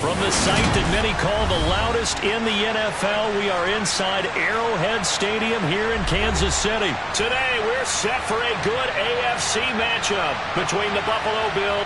From the site that many call the loudest in the NFL, we are inside Arrowhead Stadium here in Kansas City. Today, we're set for a good AFC matchup between the Buffalo Bills.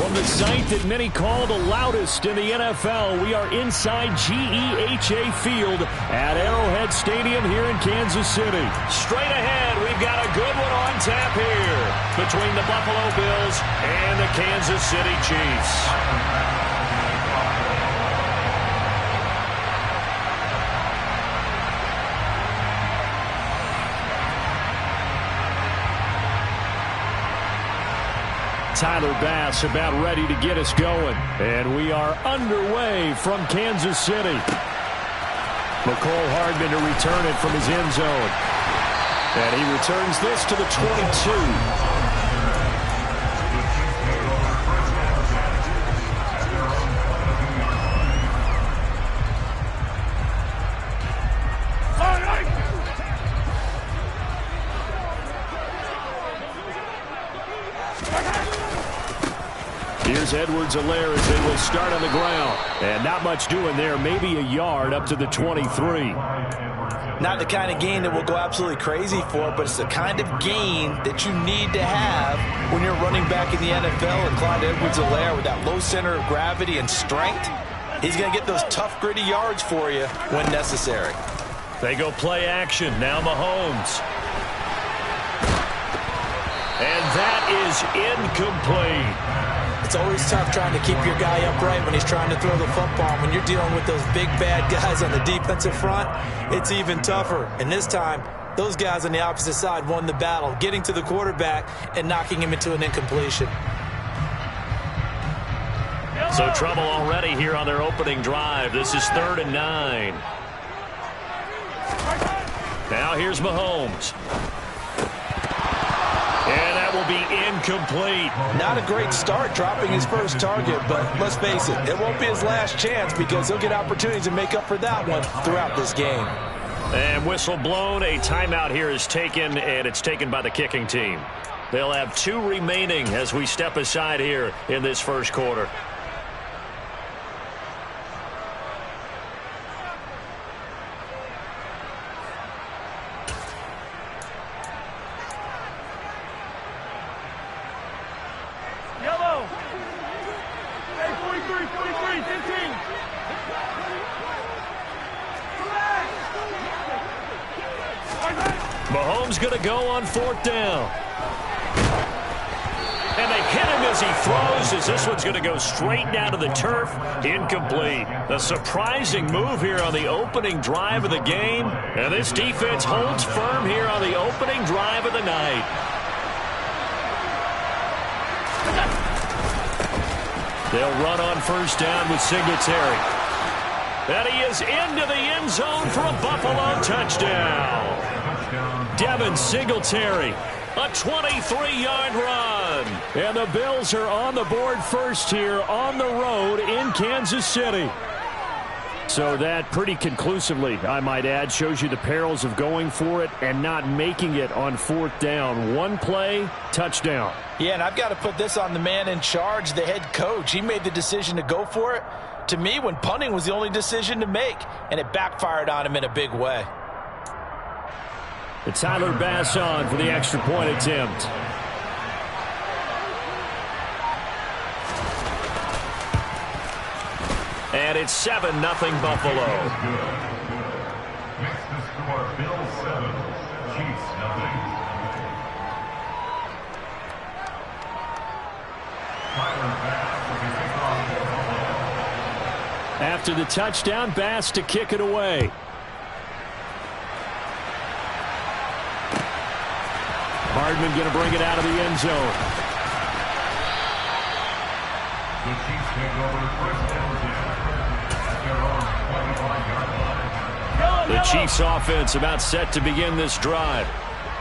From the site that many call the loudest in the NFL, we are inside GEHA Field at Arrowhead Stadium here in Kansas City. Straight ahead, we've got a good one on tap here between the Buffalo Bills and the Kansas City Chiefs. Tyler Bass about ready to get us going. And we are underway from Kansas City. McCole Hardman to return it from his end zone. And he returns this to the 22. Here's Edwards-Helaire as they will start on the ground. And not much doing there. Maybe a yard up to the 23. Not the kind of gain that we'll go absolutely crazy for, but it's the kind of gain that you need to have when you're running back in the NFL. And Clyde Edwards-Helaire with that low center of gravity and strength, he's going to get those tough, gritty yards for you when necessary. They go play action. Now Mahomes. And that is incomplete. It's always tough trying to keep your guy upright when he's trying to throw the football. When you're dealing with those big, bad guys on the defensive front, it's even tougher. And this time, those guys on the opposite side won the battle, getting to the quarterback and knocking him into an incompletion. So trouble already here on their opening drive. This is 3rd and 9. Now here's Mahomes. And that will be incomplete. Not a great start dropping his first target, but let's face it, it won't be his last chance because he'll get opportunities to make up for that one throughout this game. And whistle blown. A timeout here is taken, and it's taken by the kicking team. They'll have 2 remaining as we step aside here in this first quarter. Mahomes going to go on 4th down. And they hit him as he throws, as this one's going to go straight down to the turf. Incomplete. A surprising move here on the opening drive of the game. And this defense holds firm here on the opening drive of the night. They'll run on first down with Singletary. And he is into the end zone for a Buffalo touchdown. Devin Singletary, a 23-yard run. And the Bills are on the board first here on the road in Kansas City. So that pretty conclusively, I might add, shows you the perils of going for it and not making it on fourth down. One play, touchdown. Yeah, and I've got to put this on the man in charge, the head coach. He made the decision to go for it. To me, when punting was the only decision to make, and it backfired on him in a big way. The Tyler Bass on for the extra point attempt. And it's 7-0 Buffalo. Next to score, Bills 7, Chiefs 0. Tyler Bass will be kicked off for Buffalo. After the touchdown, Bass to kick it away. Hardman going to bring it out of the end zone. The Chiefs take over first and 10 at their own 25-yard line. The Chiefs offense about set to begin this drive.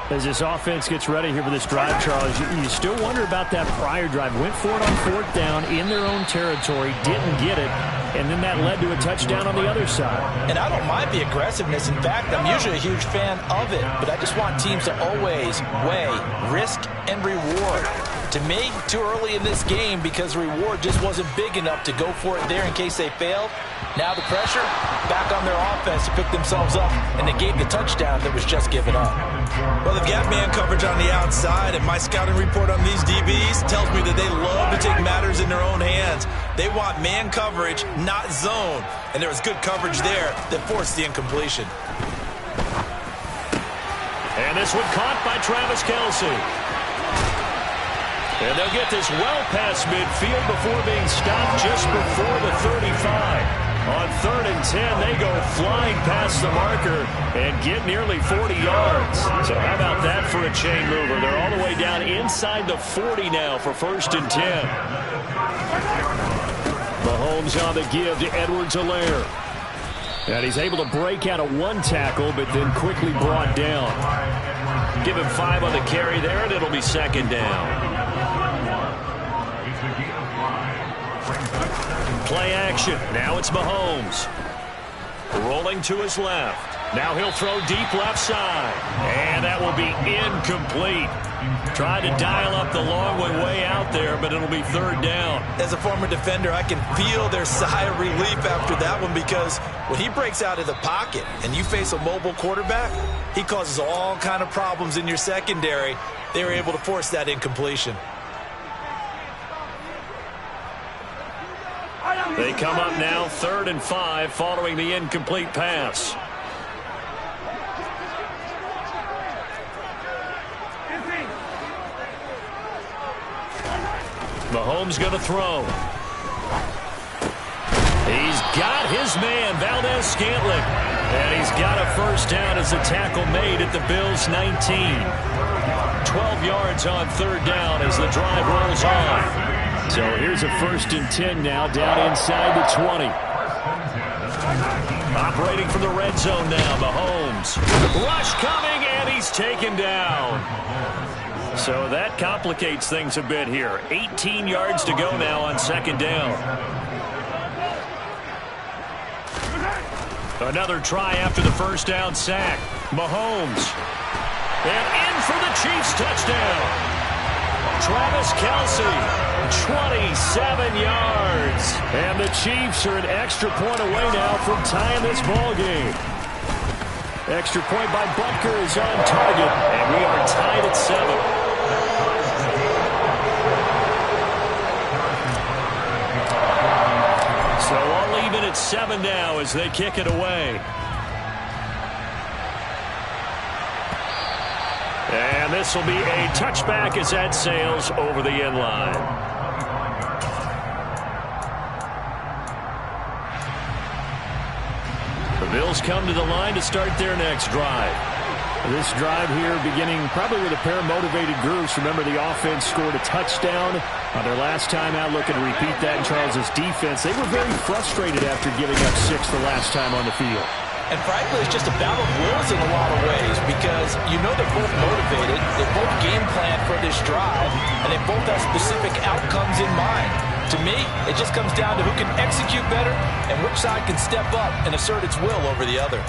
As this offense gets ready here for this drive, Charles, you still wonder about that prior drive. Went for it on fourth down in their own territory, didn't get it, and then that led to a touchdown on the other side. And I don't mind the aggressiveness. In fact, I'm usually a huge fan of it, but I just want teams to always weigh risk and reward. To me, too early in this game because reward just wasn't big enough to go for it there in case they failed. Now the pressure back on their offense to pick themselves up, and they gave the touchdown that was just given up. Well, they've got man coverage on the outside, and my scouting report on these DBs tells me that they love to take matters in their own hands. They want man coverage, not zone, and there was good coverage there that forced the incompletion. And this one caught by Travis Kelce. And they'll get this well past midfield before being stopped just before the 35. On 3rd and 10, they go flying past the marker and get nearly 40 yards. So how about that for a chain mover? They're all the way down inside the 40 now for 1st and 10. Mahomes on the give to Edwards-Helaire. And he's able to break out of one tackle, but then quickly brought down. Give him 5 on the carry there, and it'll be 2nd down. Play action. Now it's Mahomes. Rolling to his left. Now he'll throw deep left side. And that will be incomplete. Tried to dial up the long one way out there, but it'll be 3rd down. As a former defender, I can feel their sigh of relief after that one because when he breaks out of the pocket and you face a mobile quarterback, he causes all kind of problems in your secondary. They were able to force that incompletion. They come up now 3rd and 5 following the incomplete pass. Mahomes going to throw. He's got his man, Valdez-Scantling. And he's got a 1st down as the tackle made at the Bills' 19. 12 yards on 3rd down as the drive rolls on. So here's a 1st and 10 now down inside the 20. Operating from the red zone now, Mahomes. Rush coming, and he's taken down. So that complicates things a bit here. 18 yards to go now on 2nd down. Another try after the 1st down sack. Mahomes. And in for the Chiefs touchdown. Travis Kelce, 27 yards. And the Chiefs are an extra point away now from tying this ball game. Extra point by Butker is on target, and we are tied at 7. So all even at 7 now as they kick it away. And this will be a touchback as that sails over the end line. The Bills come to the line to start their next drive. This drive here beginning probably with a pair of motivated groups. Remember, the offense scored a touchdown on their last time out. Looking to repeat that in Charles's defense. They were very frustrated after giving up 6 the last time on the field. And frankly, it's just a battle of wills in a lot of ways because you know they're both motivated, they both game plan for this drive, and they both have specific outcomes in mind. To me, it just comes down to who can execute better and which side can step up and assert its will over the other.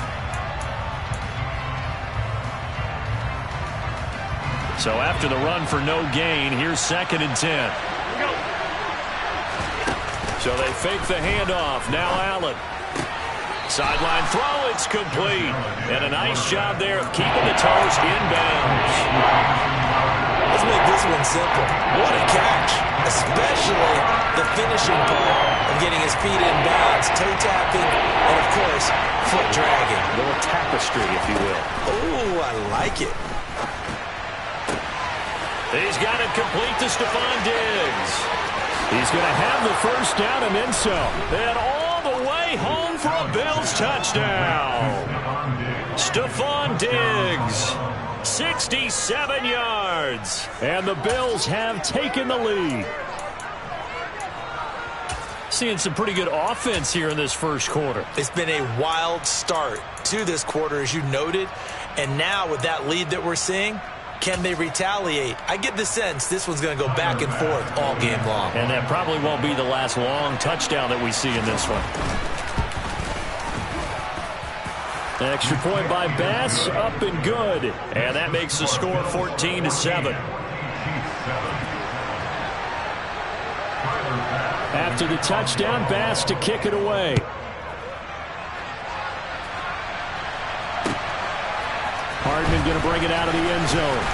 So after the run for no gain, here's 2nd and 10. So they fake the handoff. Now Allen. Sideline throw, it's complete. And a nice job there of keeping the toes inbounds. Let's make this one simple. What a catch, especially the finishing part of getting his feet in bounds, toe tapping, and of course, foot dragging. A little tapestry, if you will. Oh, I like it. He's got it complete to Stephon Diggs. He's going to have the first down and then some. And all the way home for a Bills touchdown. Stephon Diggs, 67 yards. And the Bills have taken the lead. Seeing some pretty good offense here in this first quarter. It's been a wild start to this quarter, as you noted. And now with that lead that we're seeing, can they retaliate? I get the sense this one's going to go back and forth all game long. And that probably won't be the last long touchdown that we see in this one. An extra point by Bass, up and good. And that makes the score 14-7. After the touchdown, Bass to kick it away. Hardman going to bring it out of the end zone.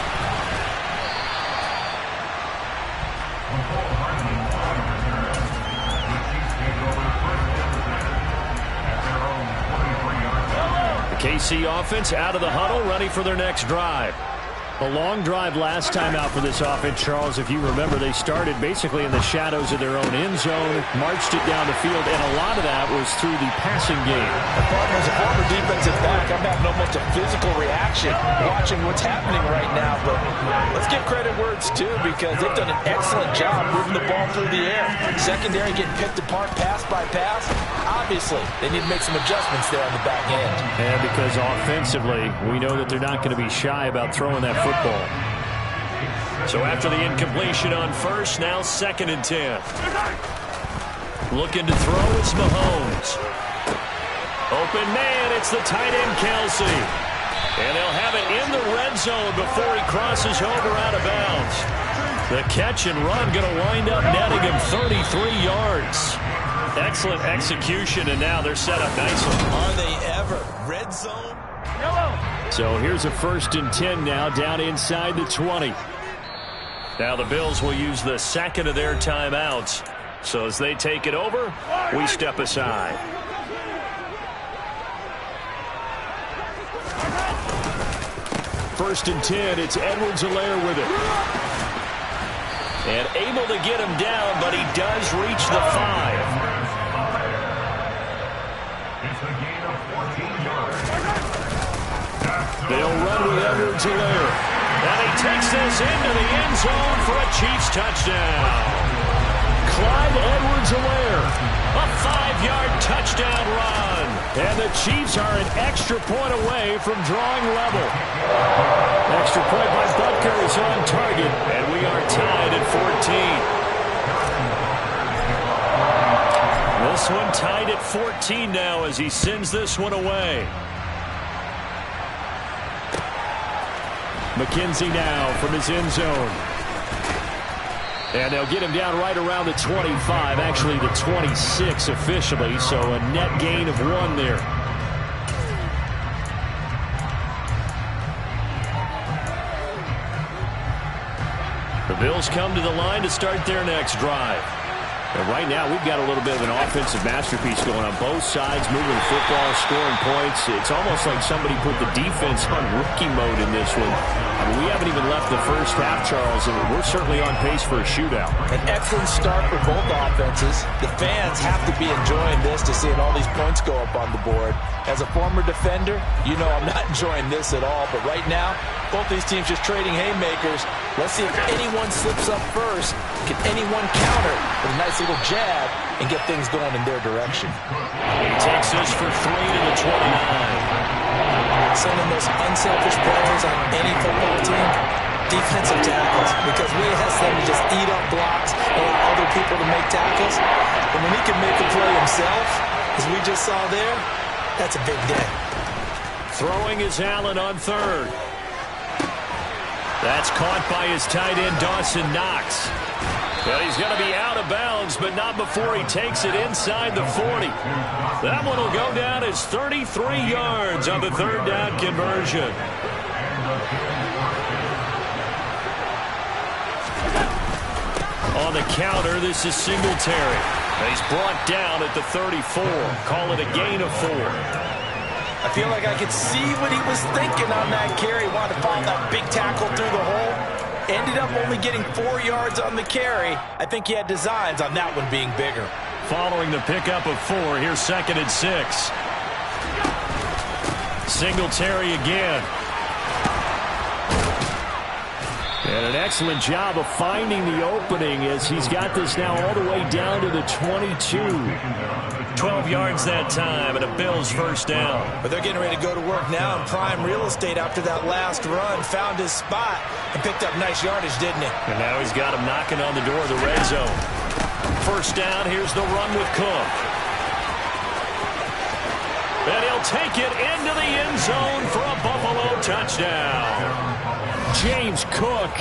The KC offense out of the huddle, ready for their next drive. A long drive last time out for this offense, Charles. If you remember, they started basically in the shadows of their own end zone, marched it down the field, and a lot of that was through the passing game. As a former defensive back, I'm having almost a physical reaction watching what's happening right now. But let's give credit where it's due because they've done an excellent job moving the ball through the air. Secondary getting picked apart pass by pass. Obviously, they need to make some adjustments there on the back end. And because offensively, we know that they're not going to be shy about throwing that football. So after the incompletion on first, now 2nd and 10. Looking to throw, it's Mahomes. Open man, it's the tight end Kelsey. And they'll have it in the red zone before he crosses over out of bounds. The catch and run going to wind up netting him 33 yards. Excellent execution, and now they're set up nicely. Are they ever? Red zone? So here's a 1st and 10 now, down inside the 20. Now the Bills will use the 2nd of their timeouts. So as they take it over, we step aside. First and 10, it's Edwards-Helaire with it. And able to get him down, but he does reach the 5. They'll run with Edwards-Helaire. And he takes this into the end zone for a Chiefs touchdown. Clyde Edwards-Helaire, a 5-yard touchdown run. And the Chiefs are an extra point away from drawing level. Extra point by Butker is on target, and we are tied at 14. This one tied at 14 now as he sends this one away. McKenzie now from his end zone. And they'll get him down right around the 25, actually the 26 officially, so a net gain of 1 there. The Bills come to the line to start their next drive. And right now, we've got a little bit of an offensive masterpiece going on both sides, moving the football, scoring points. It's almost like somebody put the defense on rookie mode in this one. I mean, we haven't even left the first half, Charles, and we're certainly on pace for a shootout. An excellent start for both offenses. The fans have to be enjoying this to seeing all these points go up on the board. As a former defender, you know I'm not enjoying this at all. But right now, both these teams just trading haymakers. Let's see if anyone slips up first. Can anyone counter with a nice little jab and get things going in their direction? He takes this for 3 to the 29. Some of the most unselfish players on any football team, defensive tackles, because we ask them to just eat up blocks and allow other people to make tackles. But when he can make a play himself, as we just saw there, that's a big day. Throwing is Allen on third. That's caught by his tight end, Dawson Knox. Well, he's going to be out of bounds, but not before he takes it inside the 40. That one will go down as 33 yards on the third down conversion. On the counter, this is Singletary. He's brought down at the 34. Call it a gain of 4. I feel like I could see what he was thinking on that carry. Wanted to find that big tackle through the hole. Ended up only getting 4 yards on the carry. I think he had designs on that one being bigger. Following the pickup of 4, here's 2nd and 6. Singletary again. And an excellent job of finding the opening as he's got this now all the way down to the 22. 12 yards that time, and a Bills first down. But they're getting ready to go to work now in prime real estate after that last run. Found his spot and picked up nice yardage, didn't he? And now he's got him knocking on the door of the red zone. First down, here's the run with Cook. And he'll take it into the end zone for a Buffalo touchdown. James Cook,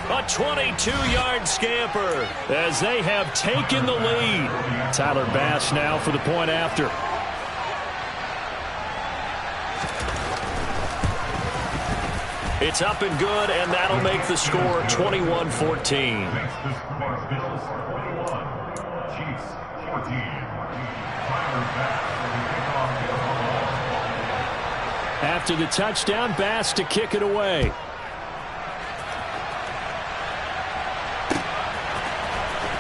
a 22-yard scamper as they have taken the lead. Tyler Bass now for the point after. It's up and good, and that'll make the score 21-14. After the touchdown, Bass to kick it away.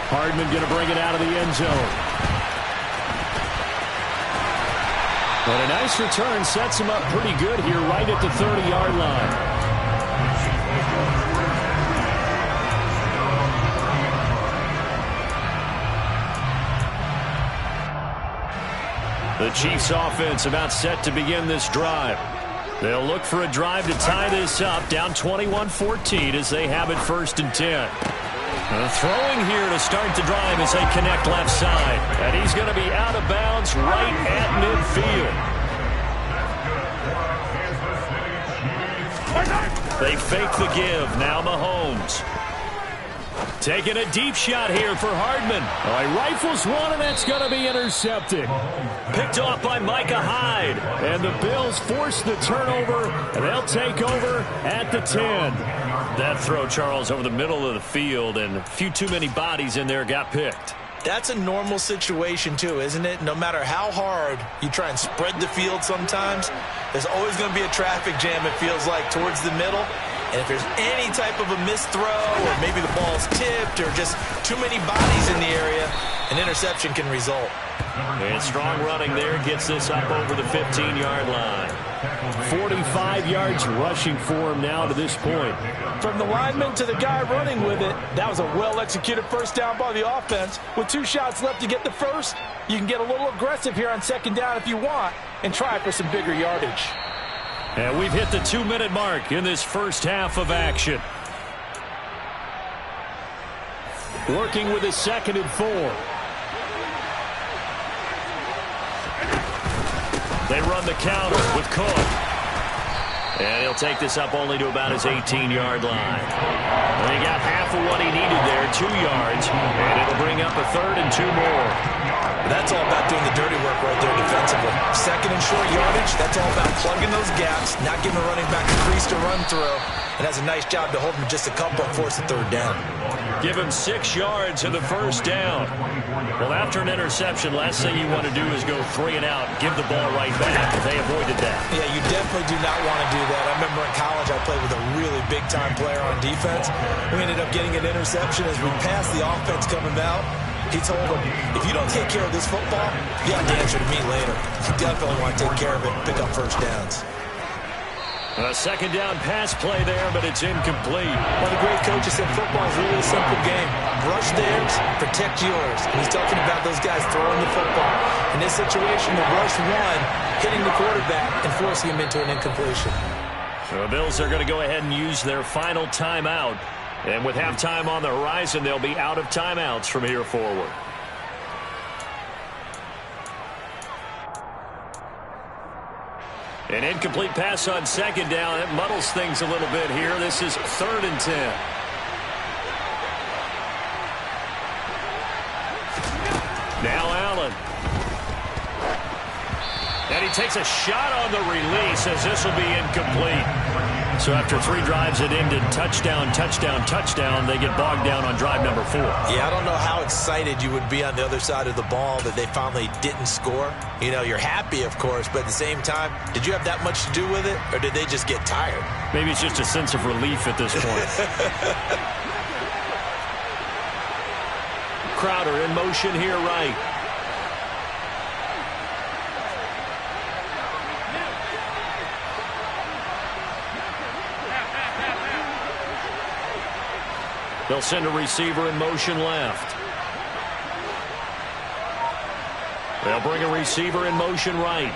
Hardman going to bring it out of the end zone. But a nice return sets him up pretty good here right at the 30-yard line. The Chiefs offense about set to begin this drive. They'll look for a drive to tie this up, down 21-14 as they have it 1st and 10. Throwing here to start the drive as they connect left side. And he's going to be out of bounds right at midfield. They fake the give. Now Mahomes. Taking a deep shot here for Hardman. Oh, he rifles one, and that's going to be intercepted. Picked off by Micah Hyde. And the Bills force the turnover, and they'll take over at the 10. That throw, Charles, over the middle of the field, and a few too many bodies in there got picked. That's a normal situation, too, isn't it? No matter how hard you try and spread the field sometimes, there's always going to be a traffic jam, it feels like, towards the middle. And if there's any type of a missed throw or maybe the ball's tipped or just too many bodies in the area, an interception can result. And strong running there gets this up over the 15-yard line. 45 yards rushing for him now to this point. From the lineman to the guy running with it, that was a well-executed first down by the offense. With 2 shots left to get the first, you can get a little aggressive here on 2nd down if you want and try for some bigger yardage. And we've hit the 2-minute mark in this first half of action. Working with a 2nd and 4. They run the counter with Cook. And he'll take this up only to about his 18-yard line. And he got half of what he needed there, 2 yards. And it'll bring up a 3rd and 2 more. That's all about doing the dirty work right there defensively. Second and short yardage, that's all about plugging those gaps, not giving the running back a crease to run through, and has a nice job to hold him just a couple and force a third down. Give him 6 yards in the first down. Well, after an interception, last thing you want to do is go 3 and out, give the ball right back. They avoided that. Yeah, you definitely do not want to do that. I remember in college I played with a really big-time player on defense. We ended up getting an interception as we passed the offense coming out. He told him, if you don't take care of this football, you have to answer to me later. You definitely want to take care of it and pick up first downs. A second down pass play there, but it's incomplete. One of the great coaches said football is really a simple game. Rush theirs, protect yours. And he's talking about those guys throwing the football. In this situation, the rush one, hitting the quarterback and forcing him into an incompletion. So the Bills are going to go ahead and use their final timeout. And with halftime on the horizon, they'll be out of timeouts from here forward. An incomplete pass on second down. It muddles things a little bit here. This is 3rd and 10. Now Allen. And he takes a shot on the release as this will be incomplete. So after 3 drives that ended touchdown, touchdown, touchdown, they get bogged down on drive number 4. Yeah, I don't know how excited you would be on the other side of the ball that they finally didn't score. You know, you're happy, of course, but at the same time, did you have that much to do with it, or did they just get tired? Maybe it's just a sense of relief at this point. Crowder in motion here right. They'll send a receiver in motion left. They'll bring a receiver in motion right.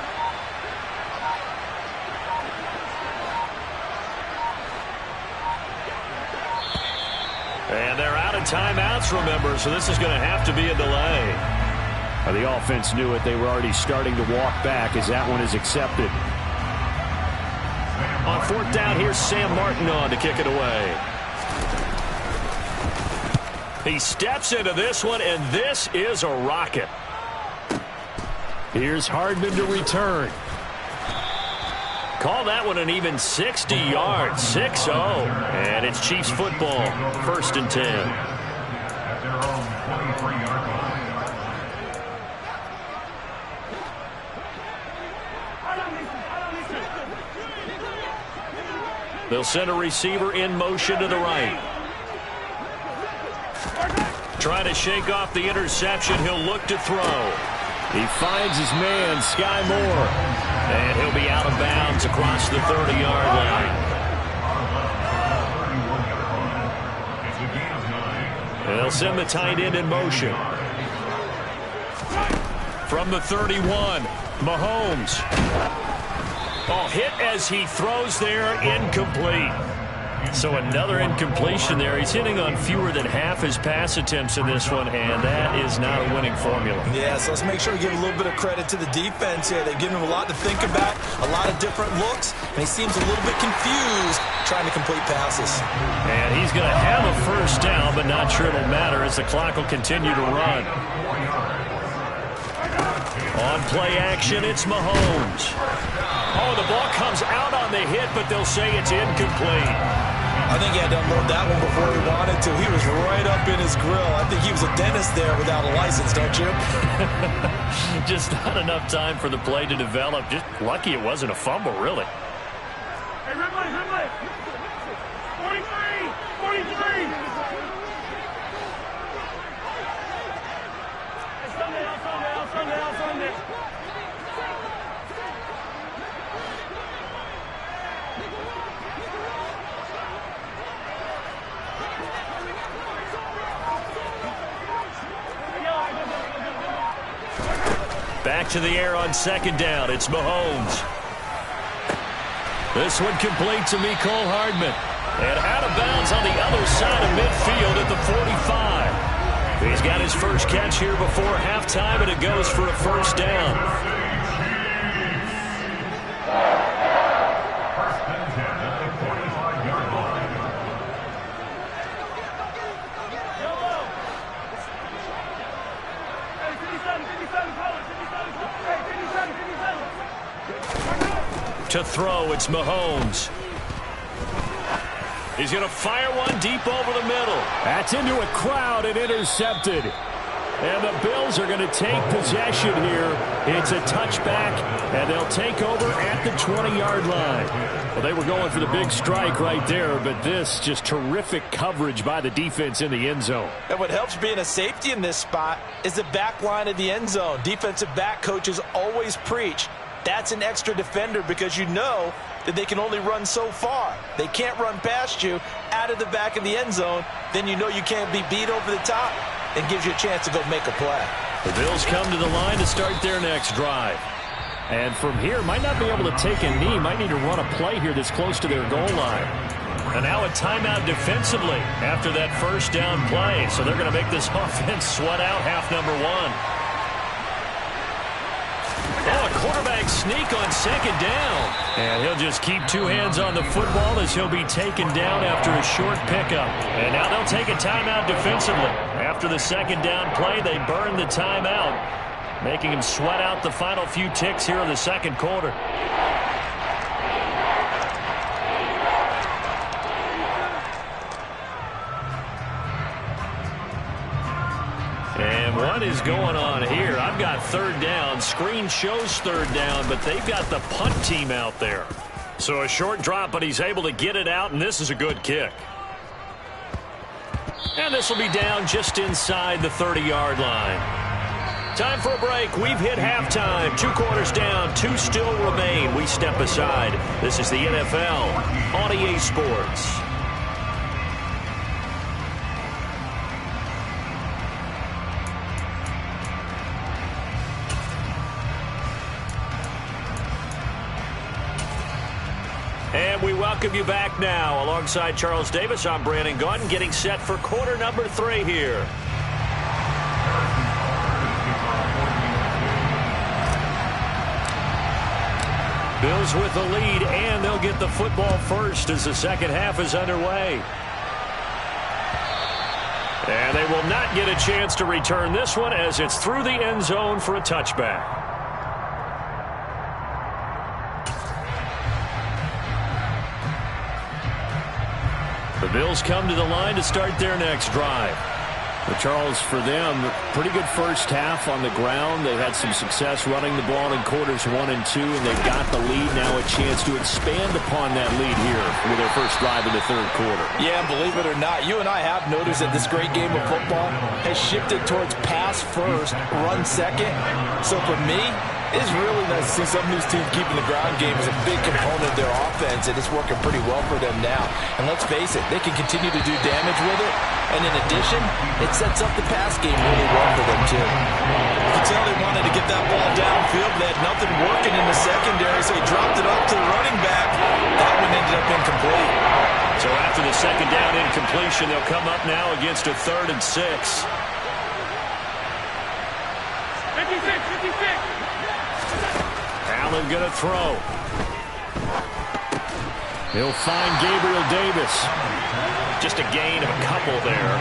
And they're out of timeouts, remember, so this is going to have to be a delay. The offense knew it. They were already starting to walk back as that one is accepted. On 4th down, here's Sam Martin on to kick it away. He steps into this one, and this is a rocket. Here's Hardman to return. Call that one an even 60 yards, 6-0. And it's Chiefs football, 1st and 10. At their own 23-yard line. They'll send a receiver in motion to the right. Trying to shake off the interception. He'll look to throw. He finds his man, Sky Moore. And he'll be out of bounds across the 30-yard line. And they'll send the tight end in motion. From the 31, Mahomes. Oh, hit as he throws there, incomplete. So another incompletion there. He's hitting on fewer than half his pass attempts in this one, and that is not a winning formula. Yeah, so let's make sure we give a little bit of credit to the defense here. They've given him a lot to think about, a lot of different looks, and he seems a little bit confused trying to complete passes. And he's going to have a first down, but not sure it'll matter as the clock will continue to run. On play action, it's Mahomes. Oh, the ball comes out on the hit, but they'll say it's incomplete. I think he had to unload that one before he wanted to. He was right up in his grill. I think he was a dentist there without a license, don't you? Just not enough time for the play to develop. Just lucky it wasn't a fumble, really. Hey, Ridley, Ridley! 43! 43! Sunday. Back to the air on second down. It's Mahomes. This one complete to Mecole Hardman. And out of bounds on the other side of midfield at the 45. He's got his first catch here before halftime, and it goes for a first down. To throw, it's Mahomes. He's going to fire one deep over the middle. That's into a crowd and intercepted. And the Bills are going to take possession here. It's a touchback, and they'll take over at the 20-yard line. Well, they were going for the big strike right there, but this just terrific coverage by the defense in the end zone. And what helps being a safety in this spot is the back line of the end zone. Defensive back coaches always preach. That's an extra defender because you know that they can only run so far. They can't run past you out of the back of the end zone. Then you know you can't be beat over the top. It gives you a chance to go make a play. The Bills come to the line to start their next drive. And from here, might not be able to take a knee. Might need to run a play here that's close to their goal line. And now a timeout defensively after that first down play. So they're going to make this offense sweat out half number one. Oh, a quarterback sneak on second down. And he'll just keep two hands on the football as he'll be taken down after a short pickup. And now they'll take a timeout defensively. After the second down play, they burn the timeout, making him sweat out the final few ticks here in the second quarter. And what is going on here? I've got third down. Screen shows third down, but they've got the punt team out there. So a short drop, but he's able to get it out, and this is a good kick. And this will be down just inside the 30-yard line. Time for a break. We've hit halftime. 2 quarters down, 2 still remain. We step aside. This is the NFL on EA Sports. And we welcome you back now. Alongside Charles Davis, I'm Brandon Gaudin, getting set for quarter number 3 here. Bills with the lead, and they'll get the football first as the second half is underway. And they will not get a chance to return this one as it's through the end zone for a touchback. The Bills come to the line to start their next drive. Well, Charles, for them, pretty good first half on the ground. They had some success running the ball in quarters 1 and 2, and they've got the lead. Now a chance to expand upon that lead here with their first drive in the third quarter. Yeah, and believe it or not, you and I have noticed that this great game of football has shifted towards pass first, run second. So for me, it's really nice to see some of these teams keeping the ground game as a big component of their offense, and it's working pretty well for them now. And let's face it, they can continue to do damage with it, and in addition, it sets up the pass game really well for them too. You can tell they wanted to get that ball downfield, but they had nothing working in the secondary, so he dropped it off to the running back. That one ended up incomplete. So after the second down incompletion, they'll come up now against a 3rd and 6. 56. Allen going to throw. He'll find Gabriel Davis. Just a gain of a couple there.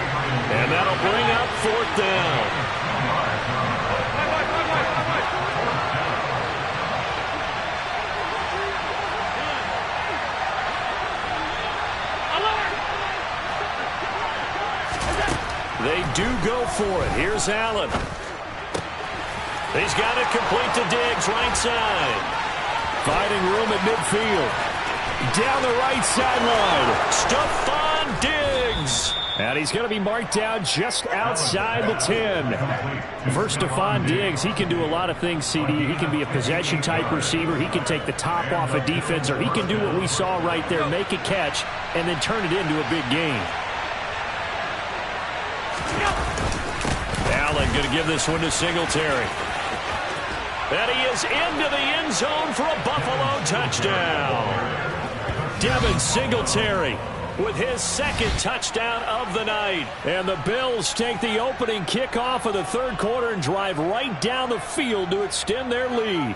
And that'll bring up 4th down. They do go for it. Here's Allen. He's got it complete to Diggs, right side. Finding room at midfield. Down the right sideline. Stephon Diggs. And he's going to be marked down just outside the 10. First, Stephon Diggs, he can do a lot of things, CD. He can be a possession-type receiver. He can take the top off a defense, or he can do what we saw right there, make a catch, and then turn it into a big gain. Allen going to give this one to Singletary. And he is into the end zone for a Buffalo touchdown. Devin Singletary with his 2nd touchdown of the night. And the Bills take the opening kickoff of the 3rd quarter and drive right down the field to extend their lead.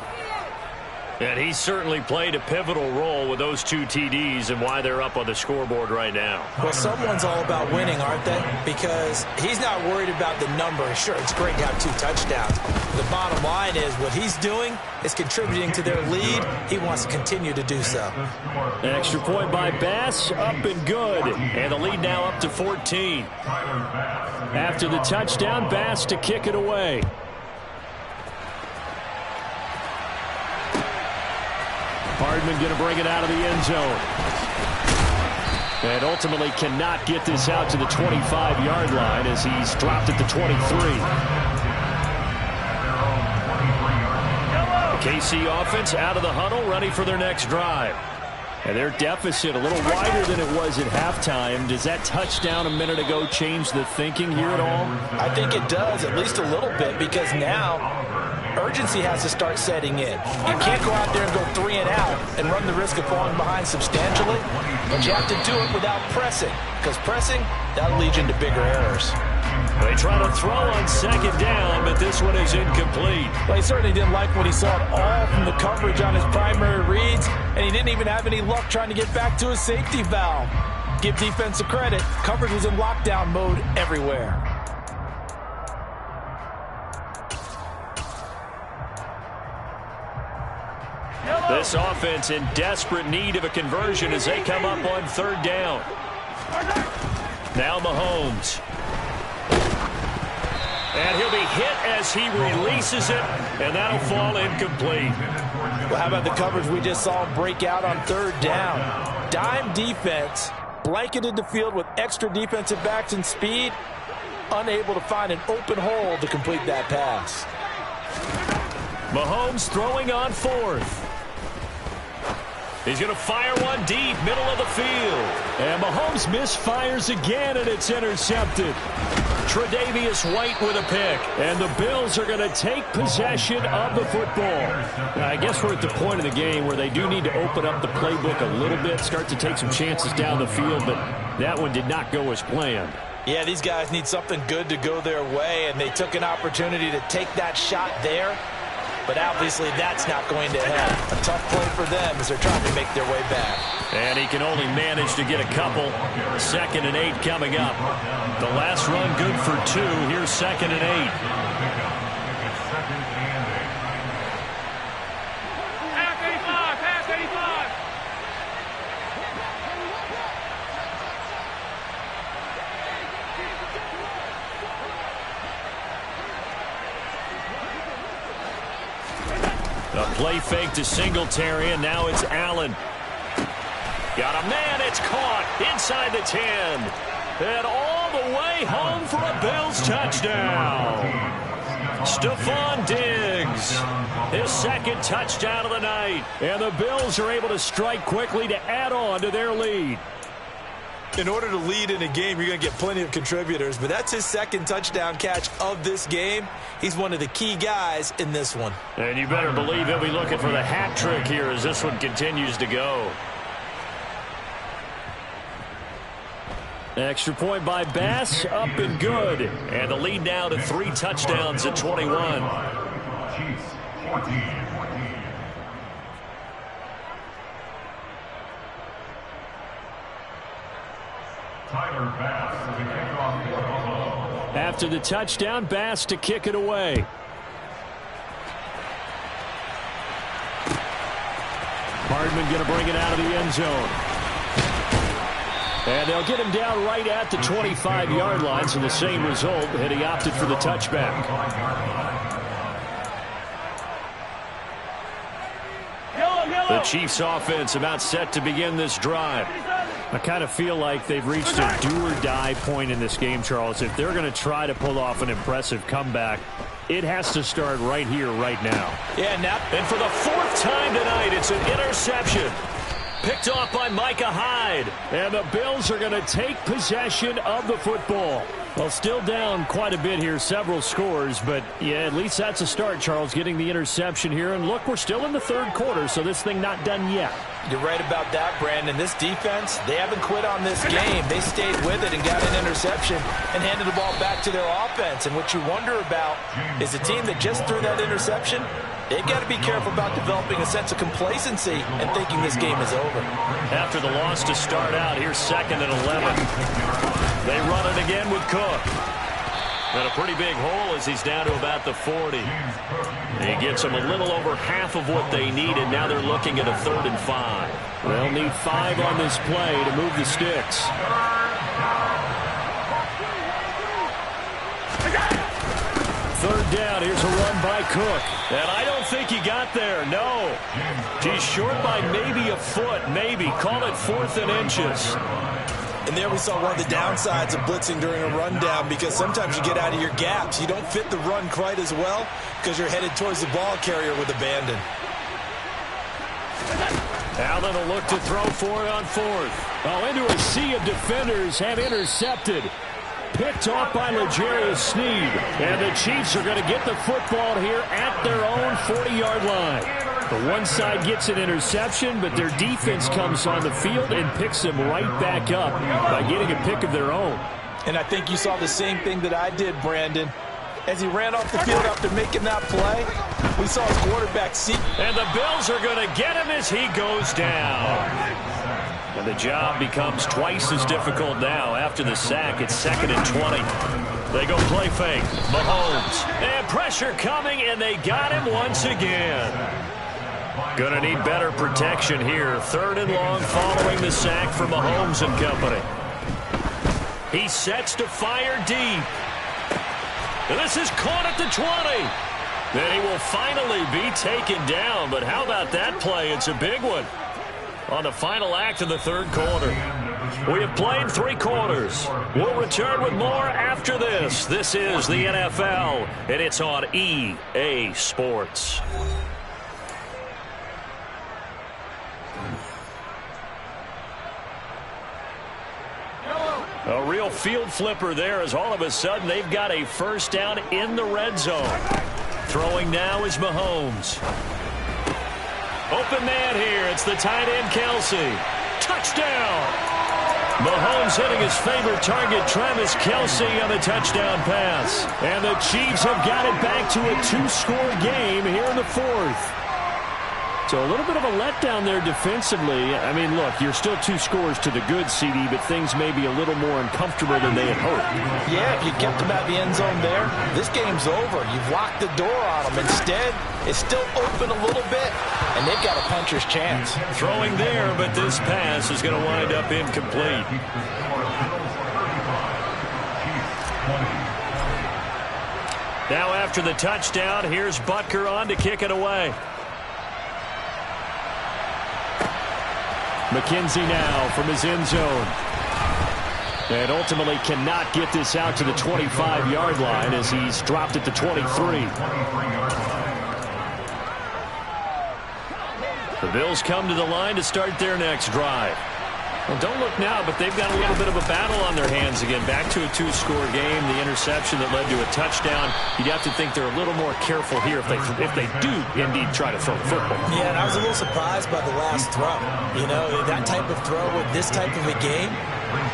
And he's certainly played a pivotal role with those 2 TDs and why they're up on the scoreboard right now. Well, someone's all about winning, aren't they? Because he's not worried about the number. Sure, it's great to have 2 touchdowns. The bottom line is what he's doing is contributing to their lead. He wants to continue to do so. An extra point by Bass, up and good. And the lead now up to 14. After the touchdown, Bass to kick it away. Hardman going to bring it out of the end zone. And ultimately cannot get this out to the 25-yard line as he's dropped at the 23. The KC offense out of the huddle, ready for their next drive. And their deficit a little wider than it was at halftime. Does that touchdown a minute ago change the thinking here at all? I think it does, at least a little bit, because now urgency has to start setting in. You can't go out there and go 3 and out and run the risk of falling behind substantially, but you have to do it without pressing, because pressing, that'll lead you into bigger errors. They try to throw on second down, but this one is incomplete. Well, he certainly didn't like what he saw at all from the coverage on his primary reads, and he didn't even have any luck trying to get back to his safety valve. Give defense a credit. Coverage was in lockdown mode everywhere. This offense in desperate need of a conversion as they come up on 3rd down. Now Mahomes. And he'll be hit as he releases it, and that'll fall incomplete. Well, how about the coverage we just saw him break out on 3rd down? Dime defense, blanketed the field with extra defensive backs and speed, unable to find an open hole to complete that pass. Mahomes throwing on 4th. He's going to fire one deep, middle of the field. And Mahomes misfires again, and it's intercepted. Tre'Davious White with a pick. And the Bills are going to take possession of the football. Now, I guess we're at the point of the game where they do need to open up the playbook a little bit, start to take some chances down the field, but that one did not go as planned. Yeah, these guys need something good to go their way, and they took an opportunity to take that shot there. But obviously that's not going to help. A tough play for them as they're trying to make their way back. And he can only manage to get a couple. 2nd and 8 coming up. The last run good for 2. Here's 2nd and 8. Half 85, half 85. A play fake to Singletary, and now it's Allen. Got a man, it's caught inside the 10. And all the way home for a Bills touchdown. Stephon Diggs, his 2nd touchdown of the night. And the Bills are able to strike quickly to add on to their lead. In order to lead in a game, you're going to get plenty of contributors, but that's his 2nd touchdown catch of this game. He's one of the key guys in this one. And you better believe he'll be looking for the hat trick here as this one continues to go. Extra point by Bass, up and good. And the lead now to 3 touchdowns at 21. Chiefs, 14. Tyler Bass, the kickoff for Buffalo. After the touchdown, Bass to kick it away. Hardman going to bring it out of the end zone. And they'll get him down right at the 25-yard line, so the same result, and he opted for the touchback. The Chiefs offense about set to begin this drive. I kind of feel like they've reached a do-or-die point in this game, Charles. If they're going to try to pull off an impressive comeback, it has to start right here, right now. Yeah, now. And for the 4th time tonight, it's an interception. Picked off by Micah Hyde. And the Bills are going to take possession of the football. Well, still down quite a bit here, several scores, but yeah, at least that's a start, Charles, getting the interception here. And look, we're still in the 3rd quarter, so this thing not done yet. You're right about that, Brandon. This defense, they haven't quit on this game. They stayed with it and got an interception and handed the ball back to their offense. And what you wonder about is the team that just threw that interception, They've got to be careful about developing a sense of complacency and thinking this game is over. After the loss to start out, here's 2nd and 11. They run it again with Cook. And a pretty big hole as he's down to about the 40. He gets them a little over half of what they needed. Now they're looking at a 3rd and 5. They'll need 5 on this play to move the sticks. Third down, here's a run by Cook. And I don't think he got there, no. He's short by maybe a foot, maybe. Call it 4th and inches. And there we saw one of the downsides of blitzing during a rundown, because sometimes you get out of your gaps. You don't fit the run quite as well because you're headed towards the ball carrier with abandon. Allen will look to throw for it on 4th. Oh, into a sea of defenders, and intercepted. Picked off by L'Jarius Sneed. And the Chiefs are going to get the football here at their own 40-yard line. The one side gets an interception, but their defense comes on the field and picks them right back up by getting a pick of their own. And I think you saw the same thing that I did, Brandon. As he ran off the field after making that play, we saw his quarterback seek. And the Bills are going to get him as he goes down. And the job becomes twice as difficult now. After the sack, it's 2nd and 20. They go play fake. Mahomes. And pressure coming, and they got him once again. Gonna need better protection here. 3rd and long following the sack for Mahomes and company. He sets to fire deep. And this is caught at the 20. Then he will finally be taken down. But how about that play? It's a big one. On the final act of the 3rd quarter. We have played 3 quarters. We'll return with more after this. This is the NFL, and it's on EA Sports. A real field flipper there, as all of a sudden they've got a first down in the red zone. Throwing now is Mahomes. Open man here. It's the tight end, Kelsey. Touchdown! Mahomes hitting his favorite target, Travis Kelsey, on the touchdown pass. And the Chiefs have got it back to a 2-score game here in the 4th. So a little bit of a letdown there defensively. I mean, look, you're still 2 scores to the good, CD, but things may be a little more uncomfortable than they had hoped. Yeah, if you kept them out the end zone there, this game's over. You've locked the door on them. Instead, it's still open a little bit, and they've got a puncher's chance. Throwing there, but this pass is going to wind up incomplete. Now after the touchdown, here's Butker on to kick it away. McKenzie now from his end zone. And ultimately cannot get this out to the 25-yard line as he's dropped at the 23. The Bills come to the line to start their next drive. Well, don't look now, but they've got a little bit of a battle on their hands again. Back to a 2-score game. The interception that led to a touchdown. You'd have to think they're a little more careful here if they do indeed try to throw the football. Yeah, and I was a little surprised by the last throw. You know, that type of throw with this type of a game,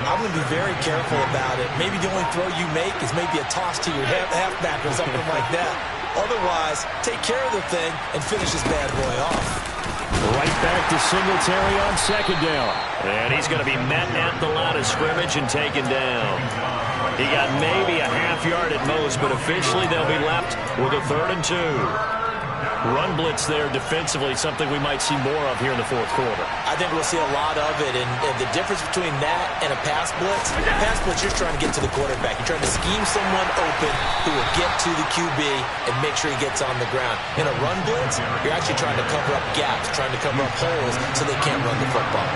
I'm going to be very careful about it. Maybe the only throw you make is maybe a toss to your halfback or something like that. Otherwise, take care of the thing and finish this bad boy off. Right back to Singletary on 2nd down. And he's going to be met at the line of scrimmage and taken down. He got maybe a half yard at most, but officially they'll be left with a 3rd and 2. Run blitz there defensively, something we might see more of here in the 4th quarter. I think we'll see a lot of it, and the difference between that and a pass blitz, you're trying to get to the quarterback. You're trying to scheme someone open who will get to the QB and make sure he gets on the ground. In a run blitz, you're actually trying to cover up gaps, trying to cover up holes so they can't run the football.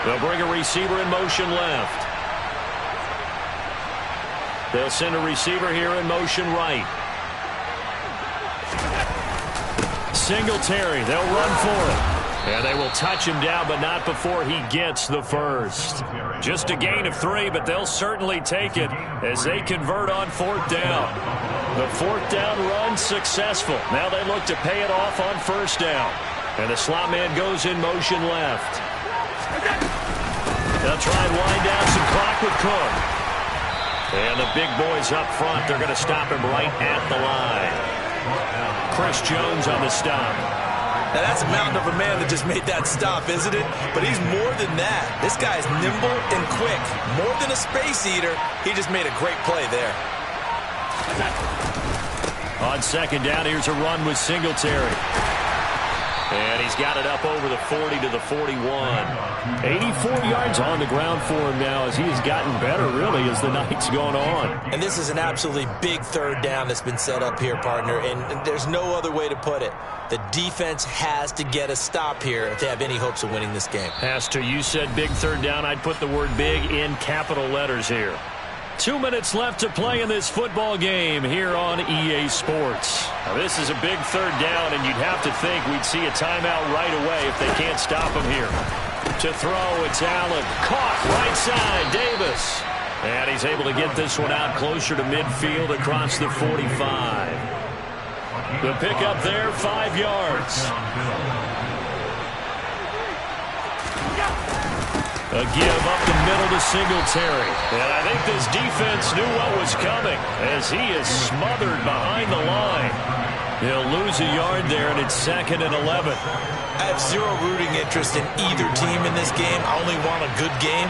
They'll bring a receiver in motion left. They'll send a receiver here in motion right. Singletary, they'll run for it. And they will touch him down, but not before he gets the first. Just a gain of 3, but they'll certainly take it as they convert on 4th down. The 4th down run successful. Now they look to pay it off on 1st down. And the slot man goes in motion left. They'll try and wind down some clock with Cook. And the big boys up front, they're going to stop him right at the line. Chris Jones on the stop. Now, that's a mountain of a man that just made that stop, isn't it? But he's more than that. This guy is nimble and quick. More than a space eater, he just made a great play there. On second down, here's a run with Singletary. And he's got it up over the 40 to the 41. 84 yards on the ground for him now as he has gotten better, really, as the night's gone on. And this is an absolutely big third down that's been set up here, partner, and there's no other way to put it. The defense has to get a stop here if they have any hopes of winning this game. Pastor, you said big third down. I'd put the word big in capital letters here. 2 minutes left to play in this football game here on EA Sports. Now, this is a big third down, and you'd have to think we'd see a timeout right away if they can't stop him here. To throw, it's Allen. Caught right side, Davis. And he's able to get this one out closer to midfield across the 45. The pickup there, 5 yards. A give up the middle to Singletary. And I think this defense knew what was coming as he is smothered behind the line. He'll lose a yard there, and it's 2nd and 11. I have zero rooting interest in either team in this game. I only want a good game.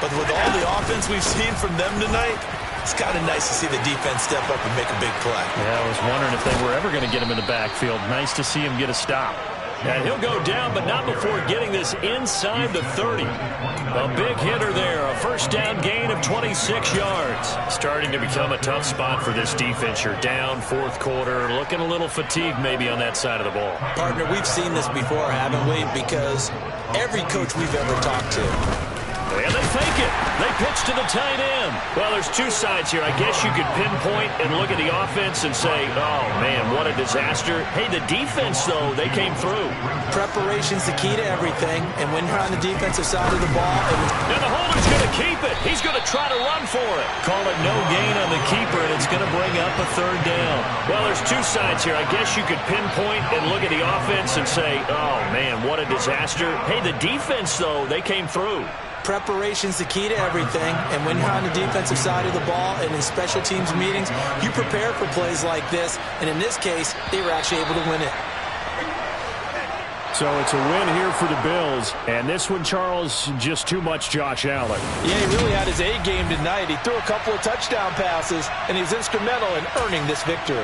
But with all the offense we've seen from them tonight, it's kind of nice to see the defense step up and make a big play. Yeah, I was wondering if they were ever going to get him in the backfield. Nice to see him get a stop. And he'll go down, but not before getting this inside the 30. A big hitter there, a first down gain of 26 yards. Starting to become a tough spot for this defense. You're down, fourth quarter, looking a little fatigued maybe on that side of the ball. Partner, we've seen this before, haven't we? Because every coach we've ever talked to. And they fake it. They pitch to the tight end. Well, there's two sides here. I guess you could pinpoint and look at the offense and say, oh, man, what a disaster. Hey, the defense, though, they came through. Preparation's the key to everything. And when you're on the defensive side of the ball. And the holder's going to keep it. He's going to try to run for it. Call it no gain on the keeper, and it's going to bring up a third down. Well, there's two sides here. I guess you could pinpoint and look at the offense and say, oh, man, what a disaster. Hey, the defense, though, they came through. Preparation's the key to everything, and when you're on the defensive side of the ball and in special teams meetings, you prepare for plays like this, and in this case, they were actually able to win it. So it's a win here for the Bills, and this one, Charles, just too much Josh Allen. Yeah, he really had his A game tonight. He threw a couple of touchdown passes, and he's instrumental in earning this victory.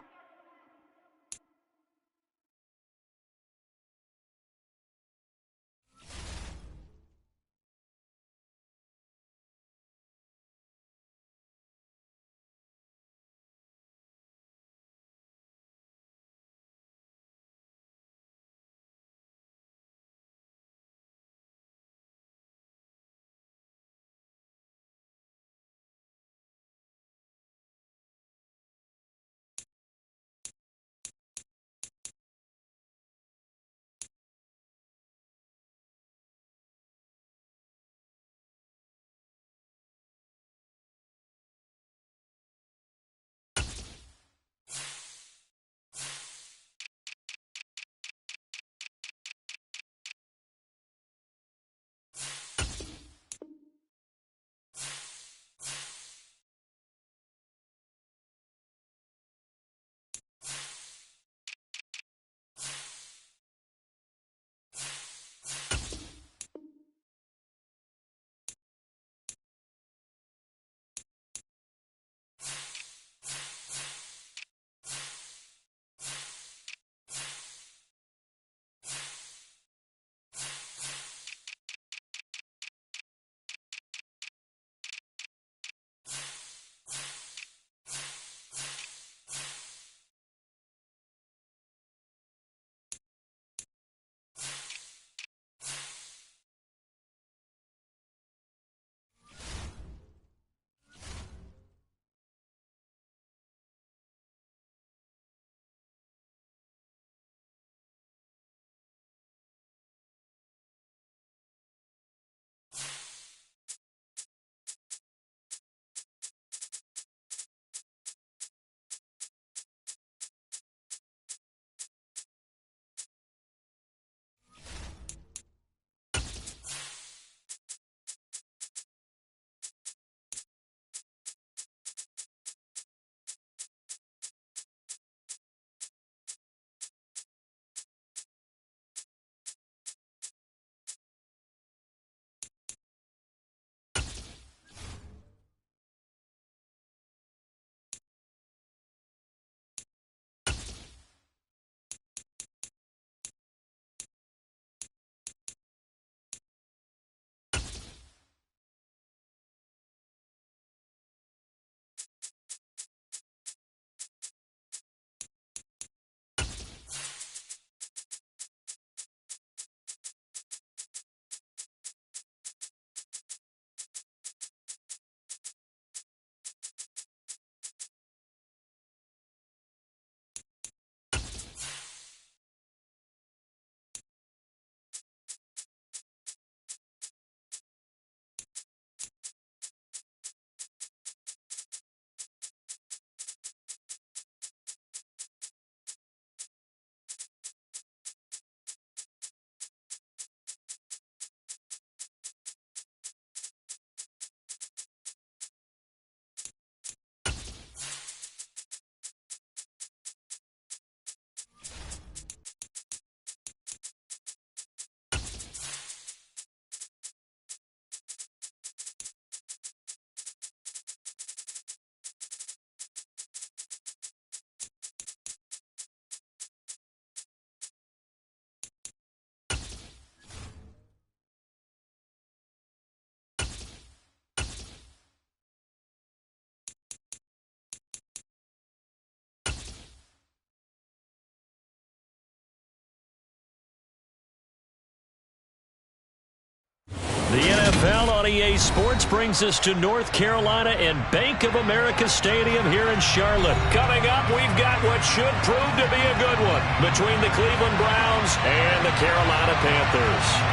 The NFL on EA Sports brings us to North Carolina and Bank of America Stadium here in Charlotte. Coming up, we've got what should prove to be a good one between the Cleveland Browns and the Carolina Panthers.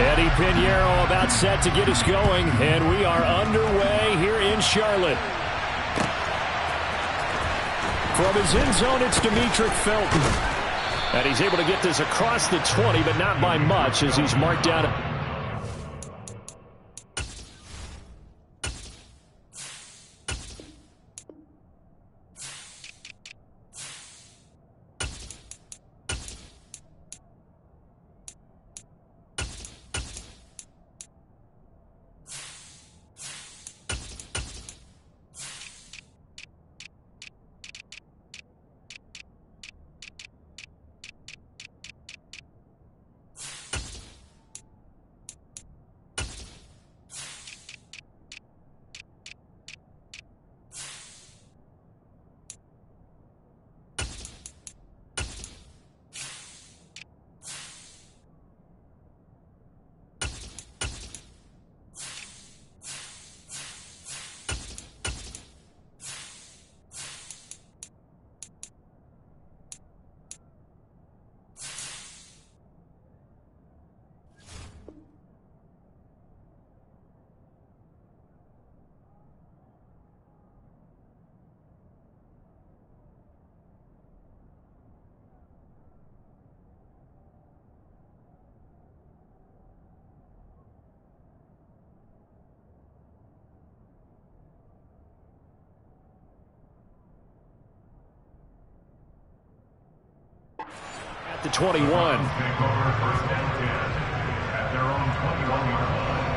Eddie Pinheiro about set to get us going, and we are underway here in Charlotte. From his end zone, it's Demetric Felton. And he's able to get this across the 20, but not by much as he's marked down. The 21. Take over first and 10 at their own 21-yard line.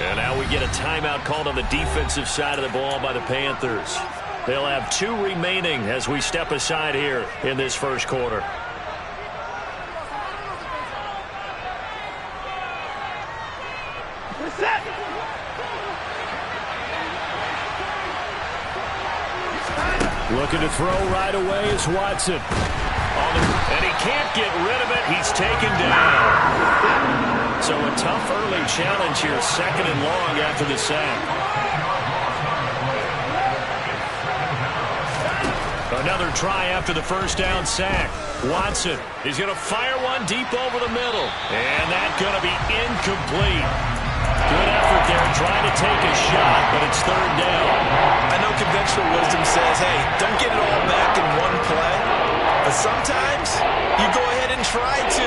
And now we get a timeout called on the defensive side of the ball by the Panthers. They'll have 2 remaining as we step aside here in this first quarter. Looking to throw right away is Watson. And he can't get rid of it. He's taken down. So a tough early challenge here, 2nd and long after the sack. Another try after the first down sack. Watson is going to fire one deep over the middle. And that's going to be incomplete. Good effort there trying to take a shot, but it's 3rd down. I know conventional wisdom says, hey, don't get it all back in one play. But sometimes you go ahead and try to.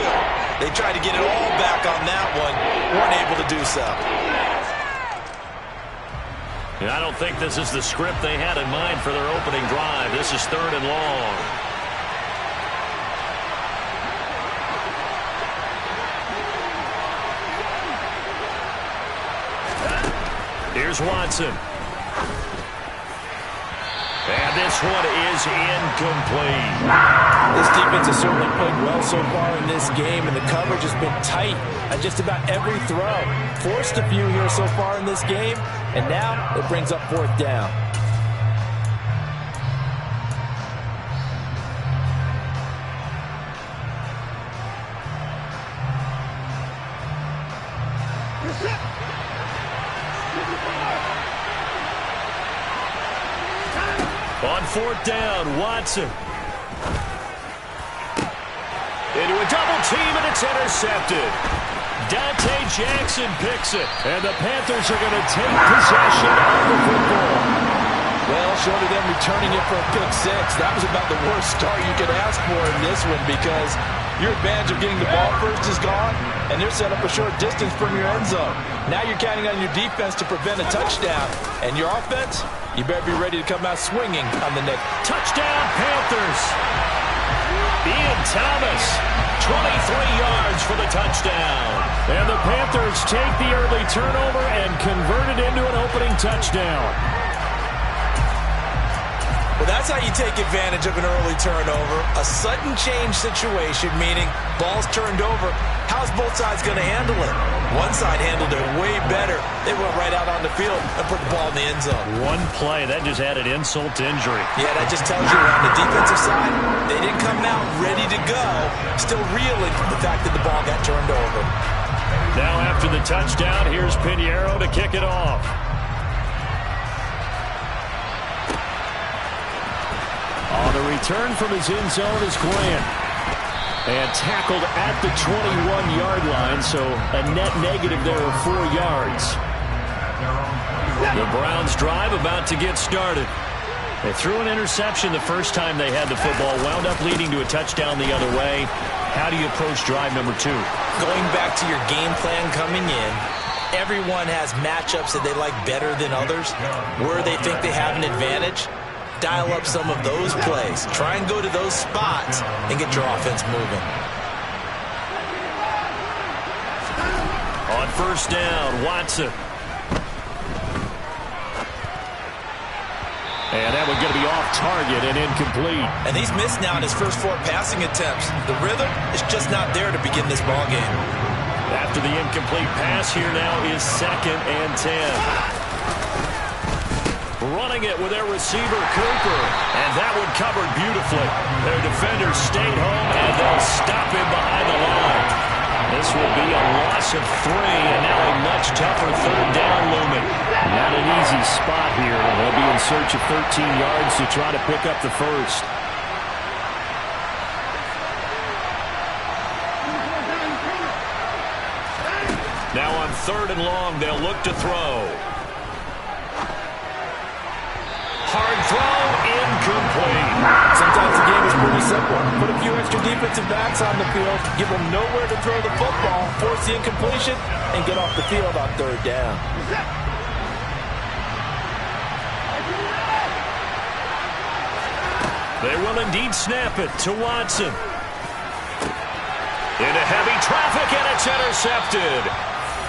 They tried to get it all back on that one. Weren't able to do so. I don't think this is the script they had in mind for their opening drive. This is 3rd and long. Here's Watson. And this one is incomplete. This defense has certainly played well so far in this game, and the coverage has been tight at just about every throw. Forced a few here so far in this game, and now it brings up 4th down. On 4th down, Watson. Into a double team, and it's intercepted. Dante Jackson picks it, and the Panthers are going to take possession of the football. Well, short of them returning it for a pick 6, that was about the worst start you could ask for in this one, because your advantage of getting the ball first is gone. and they're set up a short distance from your end zone. Now you're counting on your defense to prevent a touchdown, and your offense, you better be ready to come out swinging on the next. Touchdown, Panthers. Ian Thomas, 23 yards for the touchdown. And the Panthers take the early turnover and convert it into an opening touchdown. Well, that's how you take advantage of an early turnover. A sudden change situation, meaning ball's turned over. How's both sides going to handle it? One side handled it way better. They went right out on the field and put the ball in the end zone. One play, that just added insult to injury. Yeah, that just tells you on the defensive side, they didn't come out ready to go, still reeling from the fact that the ball got turned over. Now after the touchdown, here's Pinheiro to kick it off. On the return from his end zone is Grant. And tackled at the 21-yard line, so a net negative there of 4 yards. The Browns drive about to get started. They threw an interception the first time they had the football, wound up leading to a touchdown the other way. How do you approach drive number 2? Going back to your game plan coming in, everyone has matchups that they like better than others, where they think they have an advantage. Dial up some of those plays. Try and go to those spots and get your offense moving. On first down, Watson. And that one's going to be off target and incomplete. And he's missed now in his first 4 passing attempts. The rhythm is just not there to begin this ball game. After the incomplete pass, here now is 2nd and 10. Running it with their receiver, Cooper. And that one covered beautifully. Their defenders stayed home, and they'll stop him behind the line. This will be a loss of 3, and now a much tougher 3rd down looming. Not an easy spot here. They'll be in search of 13 yards to try to pick up the first. Now on 3rd and long, they'll look to throw. Hard throw, incomplete. Sometimes the game is pretty simple. Put a few extra defensive backs on the field, give them nowhere to throw the football, force the incompletion, and get off the field on 3rd down. They will indeed snap it to Watson. Into heavy traffic, and it's intercepted.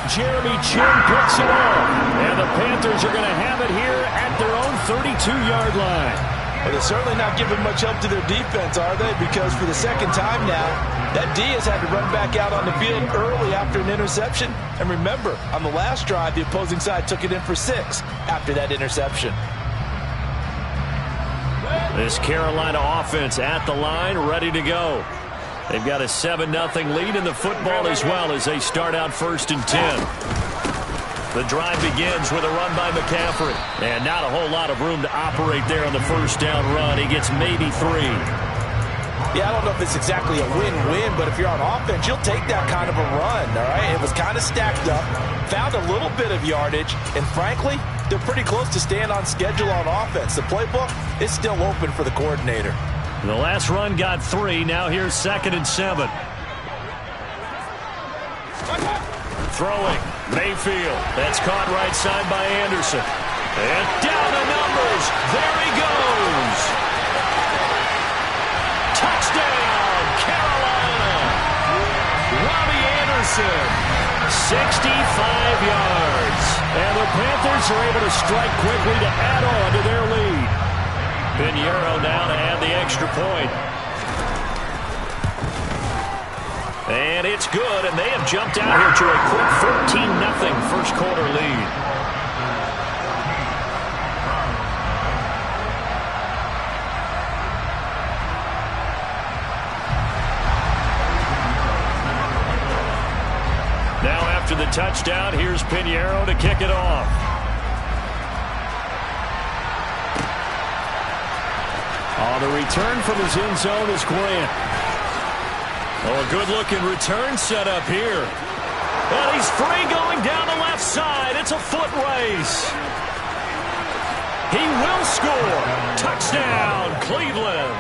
Jeremy Chin picks it off, and the Panthers are going to have it here at their own 32-yard line. Well, they're certainly not giving much help to their defense, are they? Because for the 2nd time now, that D has had to run back out on the field early after an interception. And remember, on the last drive, the opposing side took it in for 6 after that interception. This Carolina offense at the line, ready to go. They've got a 7-0 lead in the football as well as they start out 1st and 10. The drive begins with a run by McCaffrey. And not a whole lot of room to operate there on the 1st down run. He gets maybe 3. Yeah, I don't know if it's exactly a win-win, but if you're on offense, you'll take that kind of a run, all right? It was kind of stacked up, found a little bit of yardage, and frankly, they're pretty close to staying on schedule on offense. The playbook is still open for the coordinator. The last run got 3. Now here's 2nd and 7. Throwing. Mayfield. That's caught right side by Anderson. And down the numbers. There he goes. Touchdown, Carolina. Robbie Anderson. 65 yards. And the Panthers are able to strike quickly to add on to their lead. Pinheiro now to add the extra point. And it's good, and they have jumped out here to a quick 14-0 first quarter lead. Now after the touchdown, here's Pinheiro to kick it off. On the return from his end zone is Grant. Oh, a good-looking return set up here. And he's free going down the left side. It's a foot race. He will score. Touchdown, Cleveland.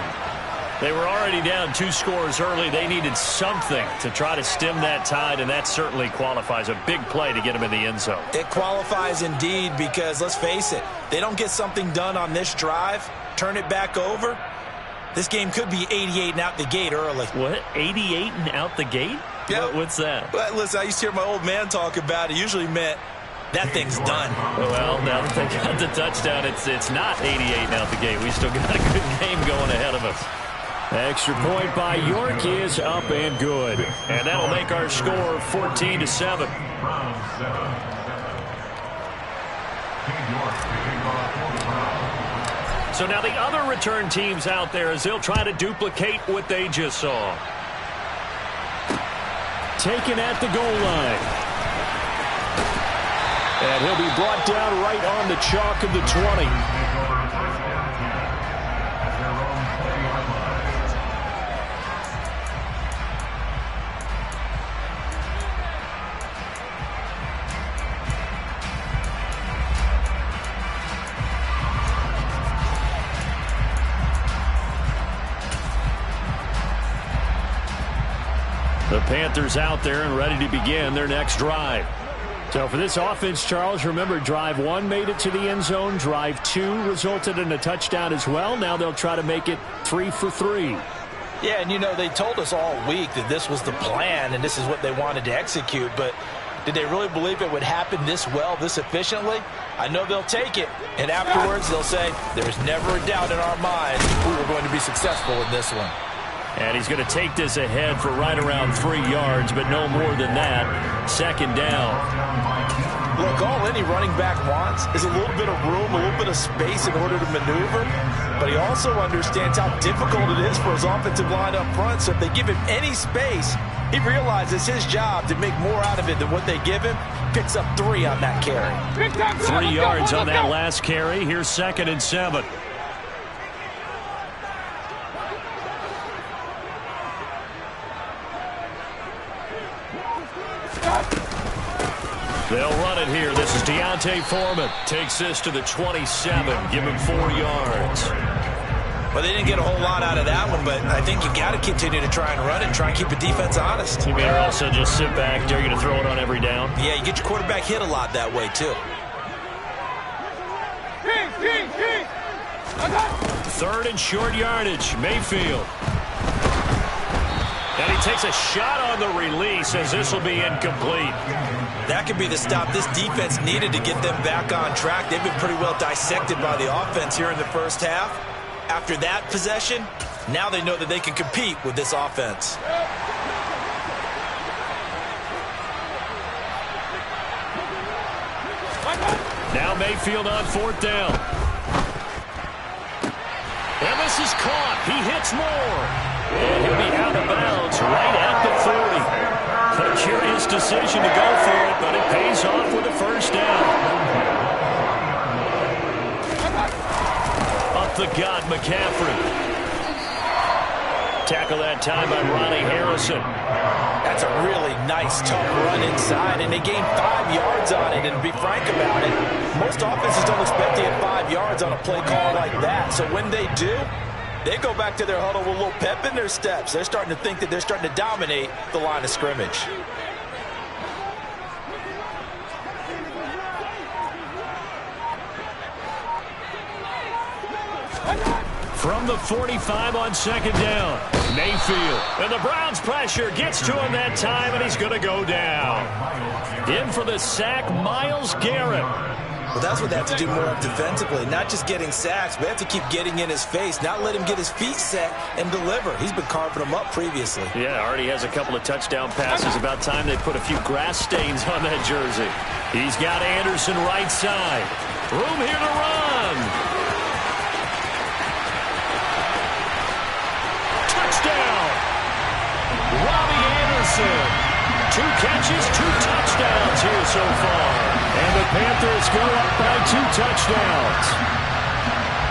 They were already down 2 scores early. They needed something to try to stem that tide, and that certainly qualifies. A big play to get them in the end zone. It qualifies indeed because, let's face it, they don't get something done on this drive, turn it back over, this game could be 88 and out the gate early. What? 88 and out the gate? Yeah. What's that? Well, listen, I used to hear my old man talk about it. Usually meant that thing's done. Well, now that they got the touchdown, it's not 88 and out the gate. We still got a good game going ahead of us. Extra point by York is up and good. And that'll make our score 14-7. So now the other return teams out there as they'll try to duplicate what they just saw. Taken at the goal line. And he'll be brought down right on the chalk of the 20. The Panthers out there and ready to begin their next drive. So for this offense, Charles, remember drive 1 made it to the end zone. Drive 2 resulted in a touchdown as well. Now they'll try to make it 3 for 3. Yeah, and you know, they told us all week that this was the plan and this is what they wanted to execute, but did they really believe it would happen this well, this efficiently? I know they'll take it, and afterwards they'll say, there's never a doubt in our minds we were going to be successful in this one. And he's going to take this ahead for right around 3 yards, but no more than that. Second down. Look, all any running back wants is a little bit of room, a little bit of space in order to maneuver, but he also understands how difficult it is for his offensive line up front, so if they give him any space, he realizes his job to make more out of it than what they give him. Picks up 3 on that carry. 3 yards on that last carry. Here's 2nd and 7. They'll run it here. This is Deontay Foreman. Takes this to the 27. Give him 4 yards. Well, they didn't get a whole lot out of that one, but I think you got to continue to try and run it, try and keep the defense honest. You may also just sit back, dare you to throw it on every down. Yeah, you get your quarterback hit a lot that way, too. 3rd and short yardage. Mayfield. And he takes a shot on the release as this will be incomplete. That could be the stop this defense needed to get them back on track. They've been pretty well dissected by the offense here in the first half. After that possession, now they know that they can compete with this offense. Now Mayfield on 4th down. And this is caught. He hits more. And he'll be out of bounds right at the 40. A curious decision to go for it, but it pays off with a first down. Up the gut, McCaffrey. Tackle that time by Ronnie Harrison. That's a really nice, tough run inside, and they gained 5 yards on it. And to be frank about it, most offenses don't expect to get 5 yards on a play call like that. So when they do, they go back to their huddle with a little pep in their steps. They're starting to think that they're starting to dominate the line of scrimmage. From the 45 on 2nd down, Mayfield. And the Browns pressure gets to him that time, and he's going to go down. In for the sack, Myles Garrett. Well, that's what they have to do more of defensively. Not just getting sacks, but they have to keep getting in his face, not let him get his feet set and deliver. He's been carving them up previously. Yeah, already has a couple of touchdown passes. About time they put a few grass stains on that jersey. He's got Anderson right side. Room here to run. Touchdown. Robbie Anderson. 2 catches, 2 touchdowns here so far. And the Panthers go up by 2 touchdowns.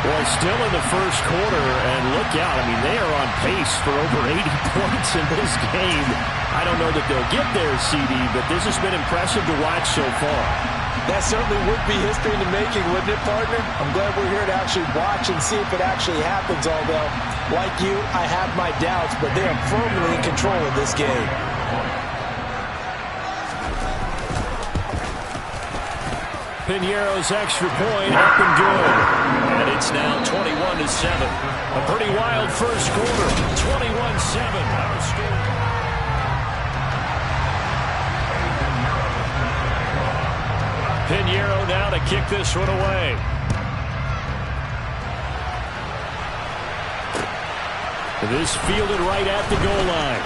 Well, still in the first quarter, and look out. I mean, they are on pace for over 80 points in this game. I don't know that they'll get there, CD, but this has been impressive to watch so far. That certainly would be history in the making, wouldn't it, partner? I'm glad we're here to actually watch and see if it actually happens, although, like you, I have my doubts, but they are firmly in control of this game. Piñeiro's extra point up and good. And it's now 21-7. A pretty wild first quarter. 21-7. Our score. Piñeiro now to kick this one away. This fielded right at the goal line.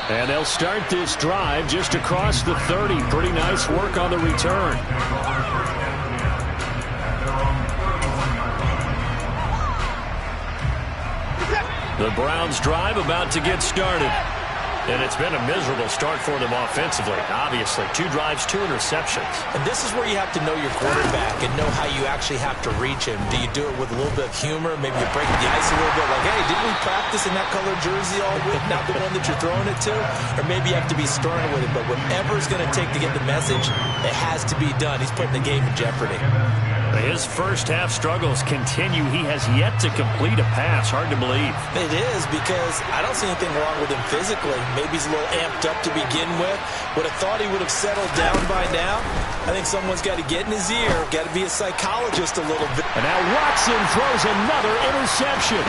And they'll start this drive just across the 30. Pretty nice work on the return. The Browns drive about to get started. And it's been a miserable start for them offensively. Obviously, 2 drives, 2 interceptions. And this is where you have to know your quarterback and know how you actually have to reach him. Do you do it with a little bit of humor? Maybe you break the ice a little bit like, hey, didn't we practice in that color jersey all week, not the one that you're throwing it to? Or maybe you have to be stern with it. But whatever it's going to take to get the message, it has to be done. He's putting the game in jeopardy. His first half struggles continue. He has yet to complete a pass. Hard to believe. It is, because I don't see anything wrong with him physically. Maybe he's a little amped up to begin with. Would have thought he would have settled down by now. I think someone's got to get in his ear. Got to be a psychologist a little bit. And now Watson throws another interception.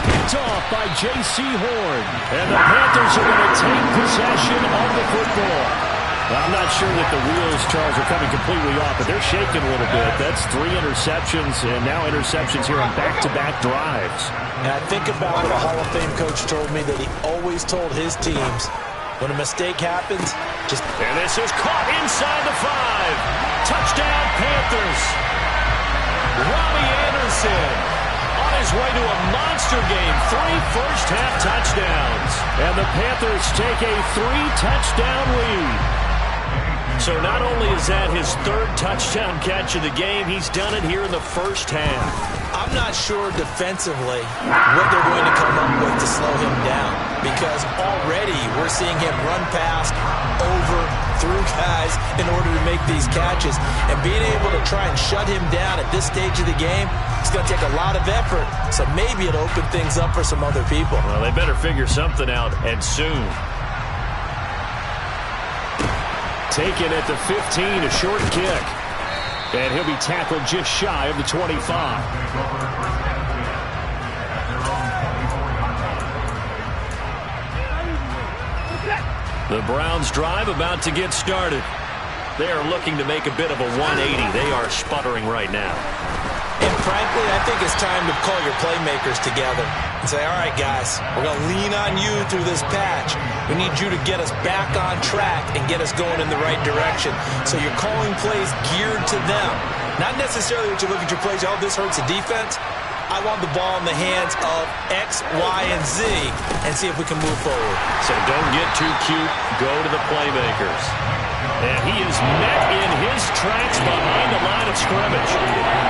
Picked off by J.C. Horn. And the Panthers are going to take possession of the football. Well, I'm not sure that the wheels, Charles, are coming completely off, but they're shaking a little bit. That's 3 interceptions, and now interceptions here on back-to-back drives. And I think about what a Hall of Fame coach told me, that he always told his teams, when a mistake happens, just... And this is caught inside the 5. Touchdown, Panthers. Robbie Anderson on his way to a monster game. 3 first-half touchdowns. And the Panthers take a 3-touchdown lead. So not only is that his 3rd touchdown catch of the game, he's done it here in the first half. I'm not sure defensively what they're going to come up with to slow him down, because already we're seeing him run past, over, through guys in order to make these catches. And being able to try and shut him down at this stage of the game, it's going to take a lot of effort. So maybe it'll open things up for some other people. Well, they better figure something out, and soon. Taken at the 15, a short kick. And he'll be tackled just shy of the 25. The Browns drive about to get started. They are looking to make a bit of a 180. They are sputtering right now. And frankly, I think it's time to call your playmakers together and say, all right, guys, we're going to lean on you through this patch. We need you to get us back on track and get us going in the right direction. So you're calling plays geared to them. Not necessarily what you look at your plays, oh, this hurts the defense. I want the ball in the hands of X, Y, and Z and see if we can move forward. So don't get too cute. Go to the playmakers. And he is met in his tracks behind the line of scrimmage.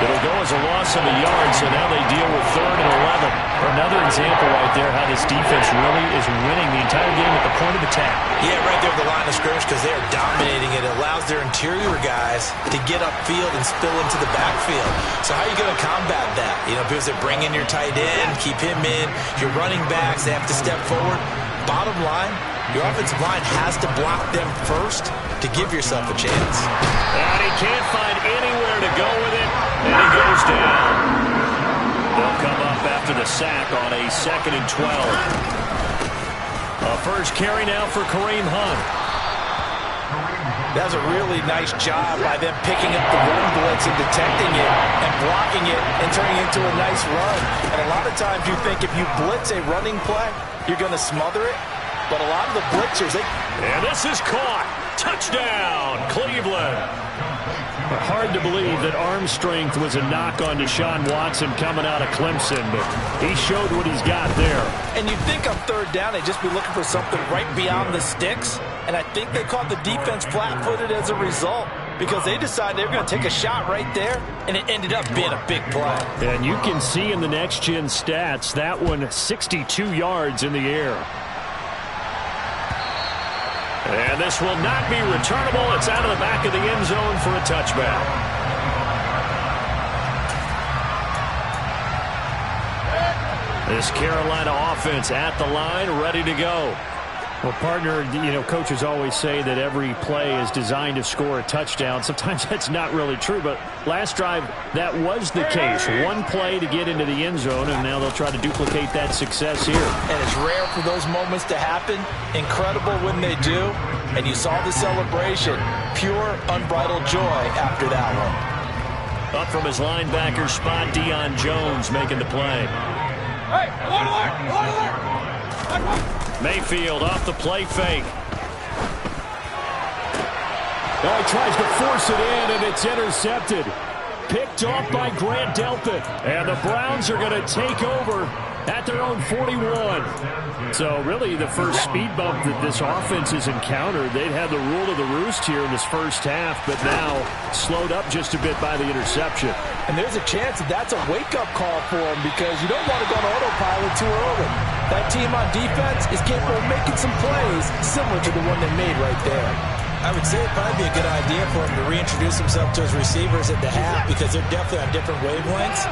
It'll go as a loss of a yard, so now they deal with 3rd and 11. Another example right there how this defense really is winning the entire game at the point of attack. Yeah, right there at the line of scrimmage, because they are dominating it. It allows their interior guys to get upfield and spill into the backfield. So how are you going to combat that? You know, because they bring in your tight end, keep him in. Your running backs, they have to step forward. Bottom line, your offensive line has to block them first to give yourself a chance. And he can't find anywhere to go with it, and he goes down. They'll come up after the sack on a 2nd and 12. A first carry now for Kareem Hunt. That was a really nice job by them picking up the run blitz and detecting it and blocking it and turning it into a nice run. And a lot of times you think if you blitz a running play, you're going to smother it. But a lot of the blitzers, And this is caught. Touchdown, Cleveland. Hard to believe that arm strength was a knock on Deshaun Watson coming out of Clemson, but he showed what he's got there. And you think on 3rd down, they'd just be looking for something right beyond the sticks. And I think they caught the defense flat-footed as a result, because they decided they were going to take a shot right there, and it ended up being a big play. And you can see in the next-gen stats, that one 62 yards in the air. And this will not be returnable. It's out of the back of the end zone for a touchback. This Carolina offense at the line, ready to go. Well, partner, coaches always say that every play is designed to score a touchdown. Sometimes that's not really true, but last drive, that was the case. One play to get into the end zone, and now they'll try to duplicate that success here. And it's rare for those moments to happen. Incredible when they do. And you saw the celebration. Pure, unbridled joy after that one. Up from his linebacker spot, Deion Jones making the play. Hey, alert! Mayfield off the play fake. Oh, he tries to force it in, and it's intercepted. Picked off by Grant Delpit. And the Browns are going to take over at their own 41. So really the first speed bump that this offense has encountered. They'd had the rule of the roost here in this first half, but now slowed up just a bit by the interception. And there's a chance that that's a wake-up call for them because you don't want to go on autopilot too early. That team on defense is capable of making some plays similar to the one they made right there. I would say it'd probably be a good idea for him to reintroduce himself to his receivers at the half because they're definitely on different wavelengths.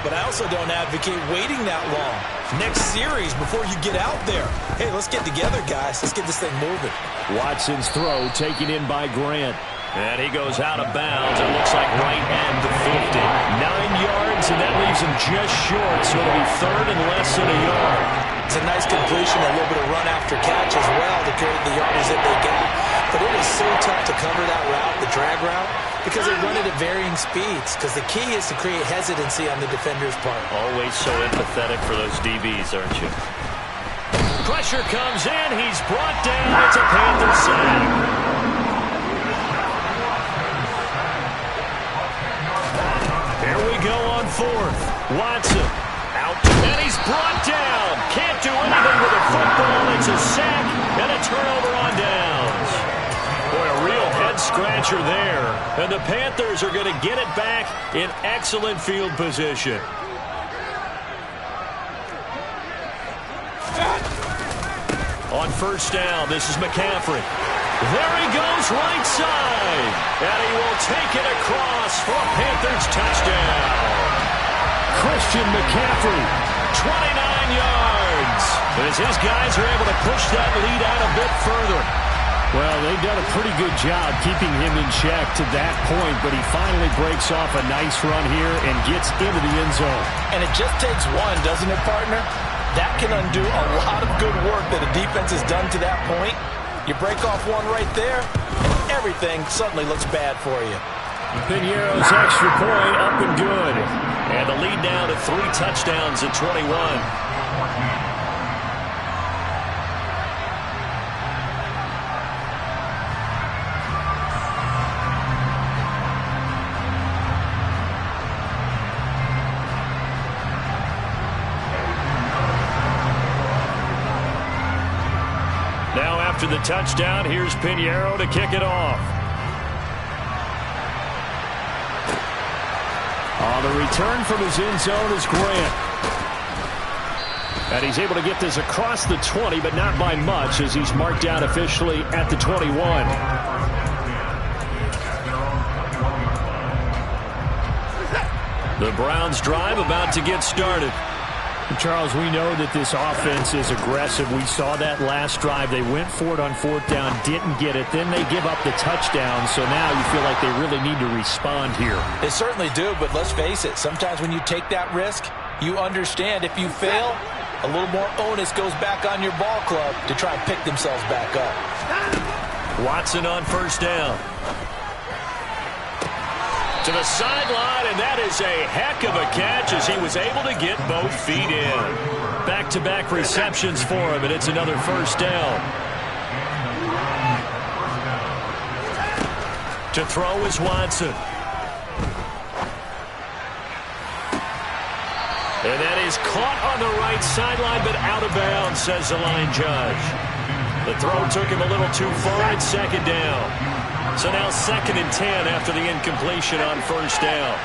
But I also don't advocate waiting that long. Next series before you get out there. Hey, let's get together, guys. Let's get this thing moving. Watson's throw taken in by Grant. And he goes out of bounds. It looks like right at the 50. 9 yards, and that leaves him just short. So it'll be third and less than a yard. It's a nice completion, a little bit of run after catch as well to create the yardage that they got. But it is so tough to cover that route, the drag route, because they run it at varying speeds. Because the key is to create hesitancy on the defender's part. Always so empathetic for those DBs, aren't you? Pressure comes in. He's brought down. It's a Panther sack. Here we go on fourth. Watson out, and he's brought down. Can't do anything with a football. It's a sack and a turnover on downs. Boy, a real head-scratcher there. And the Panthers are going to get it back in excellent field position. On first down, this is McCaffrey. There he goes right side. And he will take it across for a Panthers touchdown. Christian McCaffrey. 29 yards. As his guys are able to push that lead out a bit further. Well, they've done a pretty good job keeping him in check to that point, but he finally breaks off a nice run here and gets into the end zone. And it just takes one, doesn't it, partner? That can undo a lot of good work that a defense has done to that point. You break off one right there, everything suddenly looks bad for you. Piñeiro's extra point up and good. And the lead now to 3 touchdowns at 21. Now after the touchdown, here's Piñeiro to kick it off. On the return from his end zone is Grant. And he's able to get this across the 20, but not by much, as he's marked out officially at the 21. The Browns drive about to get started. Charles, we know that this offense is aggressive. We saw that last drive. They went for it on fourth down, didn't get it. Then they give up the touchdown. So now you feel like they really need to respond here. They certainly do, but let's face it. Sometimes when you take that risk, you understand if you fail, a little more onus goes back on your ball club to try and pick themselves back up. Watson on first down. To the sideline, and that is a heck of a catch as he was able to get both feet in. Back-to-back receptions for him, and it's another first down. To throw is Watson. And that is caught on the right sideline, but out of bounds, says the line judge. The throw took him a little too far. It's second down. So now 2nd and 10 after the incompletion on first down.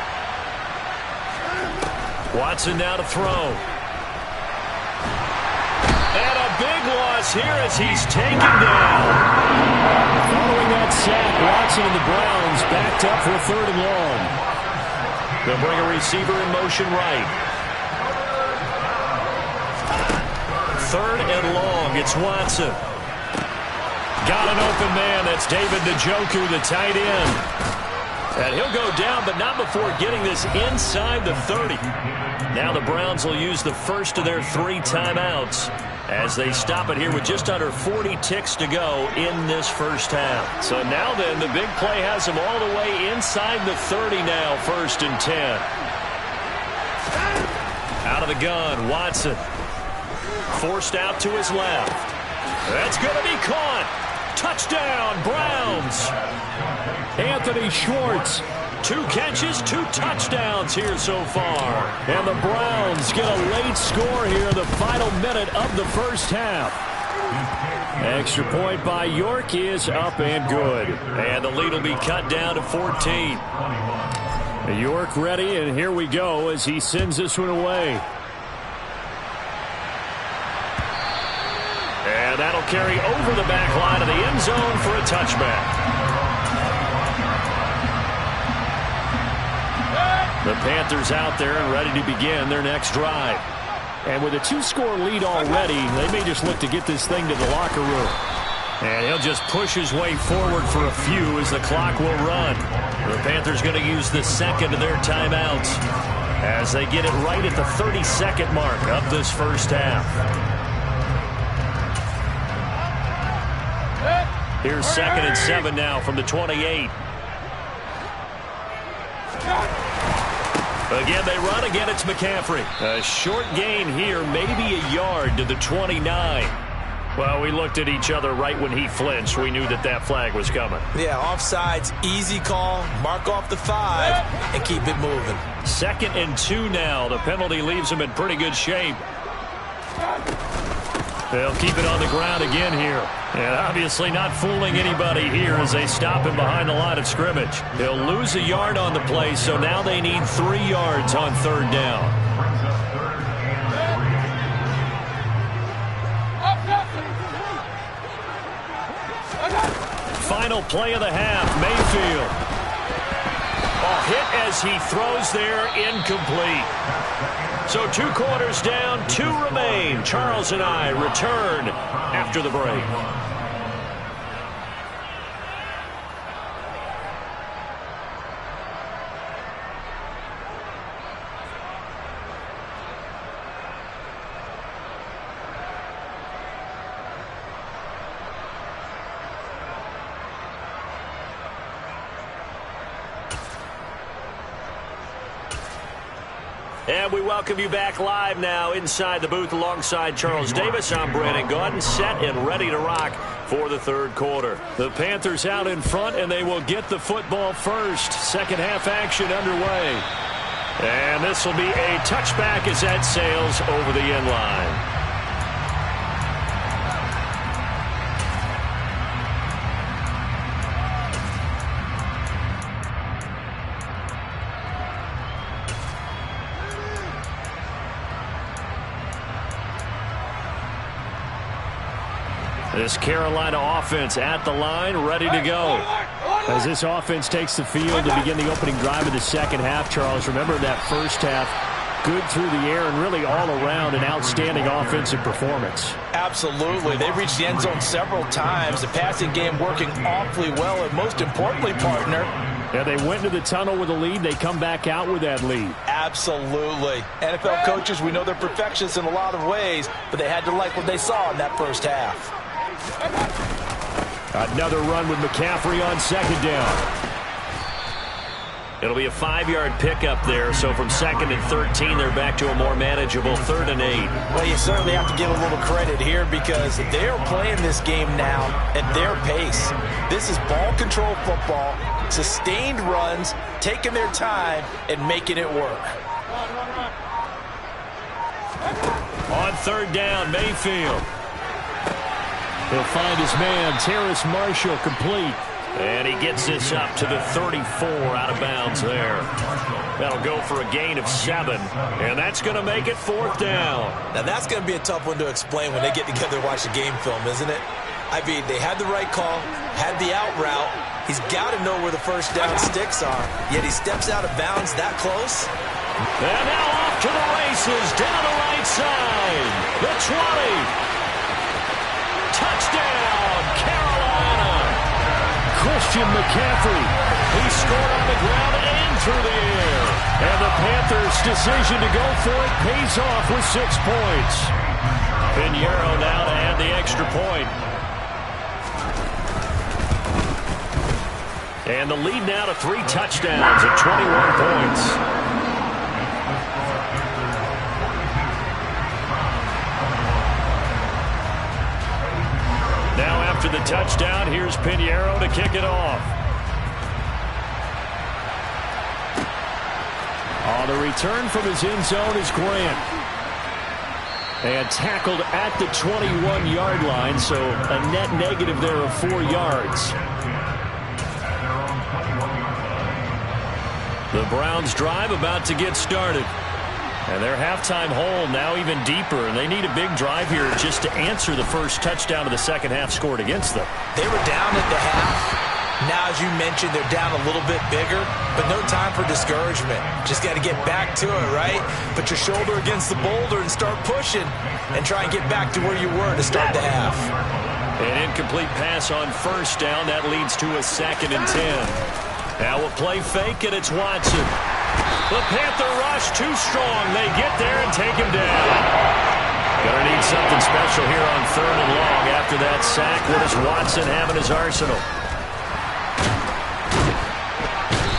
Watson now to throw. And a big one across here as he's taken down. Following that sack, Watson and the Browns backed up for 3rd and long. They'll bring a receiver in motion right. 3rd and long. It's Watson. Got an open man. That's David Njoku, the tight end. And he'll go down, but not before getting this inside the 30. Now the Browns will use the first of their 3 timeouts as they stop it here with just under 40 ticks to go in this first half. So now then, the big play has them all the way inside the 30 now, 1st and 10. Out of the gun, Watson. Forced out to his left. That's going to be caught. Touchdown, Browns. Anthony Schwartz. 2 catches, 2 touchdowns here so far. And the Browns get a late score here in the final minute of the first half. Extra point by York is up and good. And the lead will be cut down to 14. York ready, and here we go as he sends this one away. And that'll carry over the back line of the end zone for a touchback. The Panthers out there and ready to begin their next drive. And with a 2-score lead already, they may just look to get this thing to the locker room. And he'll just push his way forward for a few as the clock will run. The Panthers going to use the second of their timeouts as they get it right at the 30-second mark of this first half. Here's 2nd and 7 now from the 28. Again, they run. Again, it's McCaffrey. A short gain here, maybe a yard to the 29. Well, we looked at each other right when he flinched. We knew that that flag was coming. Yeah, offsides, easy call. Mark off the 5 and keep it moving. 2nd and 2 now. The penalty leaves him in pretty good shape. They'll keep it on the ground again here. And obviously not fooling anybody here as they stop him behind the line of scrimmage. He'll lose a yard on the play, so now they need 3 yards on 3rd down. Final play of the half, Mayfield. A hit as he throws there, incomplete. So 2 quarters down, 2 remain. Charles and I return after the break. And we welcome you back live now inside the booth alongside Charles Davis. I'm Brandon Gaudin, set and ready to rock for the 3rd quarter. The Panthers out in front, and they will get the football first. Second half action underway. And this will be a touchback as that sails over the end line. This Carolina offense at the line, ready to go. As this offense takes the field to begin the opening drive of the second half, Charles, remember that first half, good through the air and really all around an outstanding offensive performance. Absolutely. They reached the end zone several times. The passing game working awfully well, and most importantly, partner, yeah, they went to the tunnel with a lead. They come back out with that lead. Absolutely. NFL coaches, we know they're perfectionists in a lot of ways, but they had to like what they saw in that first half. Another run with McCaffrey on 2nd down. It'll be a 5-yard pickup there, so from 2nd and 13, they're back to a more manageable 3rd and 8. Well, you certainly have to give a little credit here because they're playing this game now at their pace. This is ball control football, sustained runs, taking their time, and making it work. On 3rd down, Mayfield. He'll find his man, Terrace Marshall, complete. And he gets this up to the 34 out of bounds there. That'll go for a gain of 7. And that's going to make it 4th down. Now, that's going to be a tough one to explain when they get together and watch the game film, isn't it? I mean, they had the right call, had the out route. He's got to know where the first down sticks are, yet he steps out of bounds that close. And now off to the races, down the right side. The 20. Touchdown, Carolina. Christian McCaffrey. He scored on the ground and through the air. And the Panthers' decision to go for it pays off with 6 points. Pinheiro now to add the extra point. And the lead now to 3 touchdowns at 21 points. Now after the touchdown, here's Pinheiro to kick it off. On the return from his end zone is Grant. And tackled at the 21-yard line, so a net negative there of 4 yards. The Browns' drive about to get started. And their halftime hole now even deeper, and they need a big drive here just to answer the first touchdown of the second half scored against them. They were down at the half. Now, as you mentioned, they're down a little bit bigger, but no time for discouragement. Just got to get back to it, right? Put your shoulder against the boulder and start pushing and try and get back to where you were to start the half. An incomplete pass on first down. That leads to a 2nd and 10. Now a play fake, and it's Watson. The Panther rush too strong. They get there and take him down. Gonna need something special here on 3rd and long after that sack. What does Watson have in his arsenal?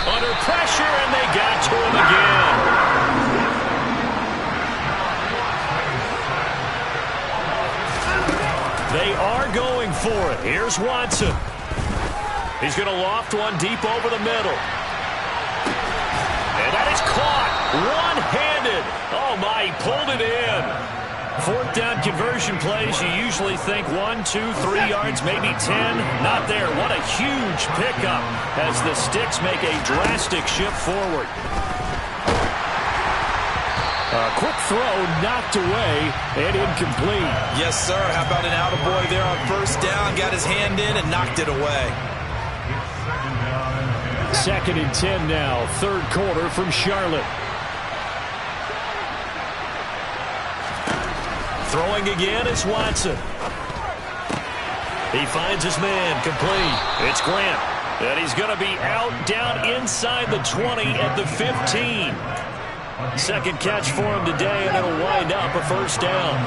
Under pressure, and they got to him again. They are going for it. Here's Watson. He's going to loft one deep over the middle. And that is caught one-handed. Oh, my, he pulled it in. 4th down conversion plays, you usually think 1, 2, 3 yards, maybe 10. Not there. What a huge pickup as the Sticks make a drastic shift forward. A quick throw knocked away and incomplete. Yes, sir. How about an attaboy there on first down? Got his hand in and knocked it away. 2nd and 10 now, 3rd quarter from Charlotte. Throwing again is Watson. He finds his man, complete. It's Grant. And he's going to be out down inside the 20 at the 15. 2nd catch for him today, and it'll wind up a first down.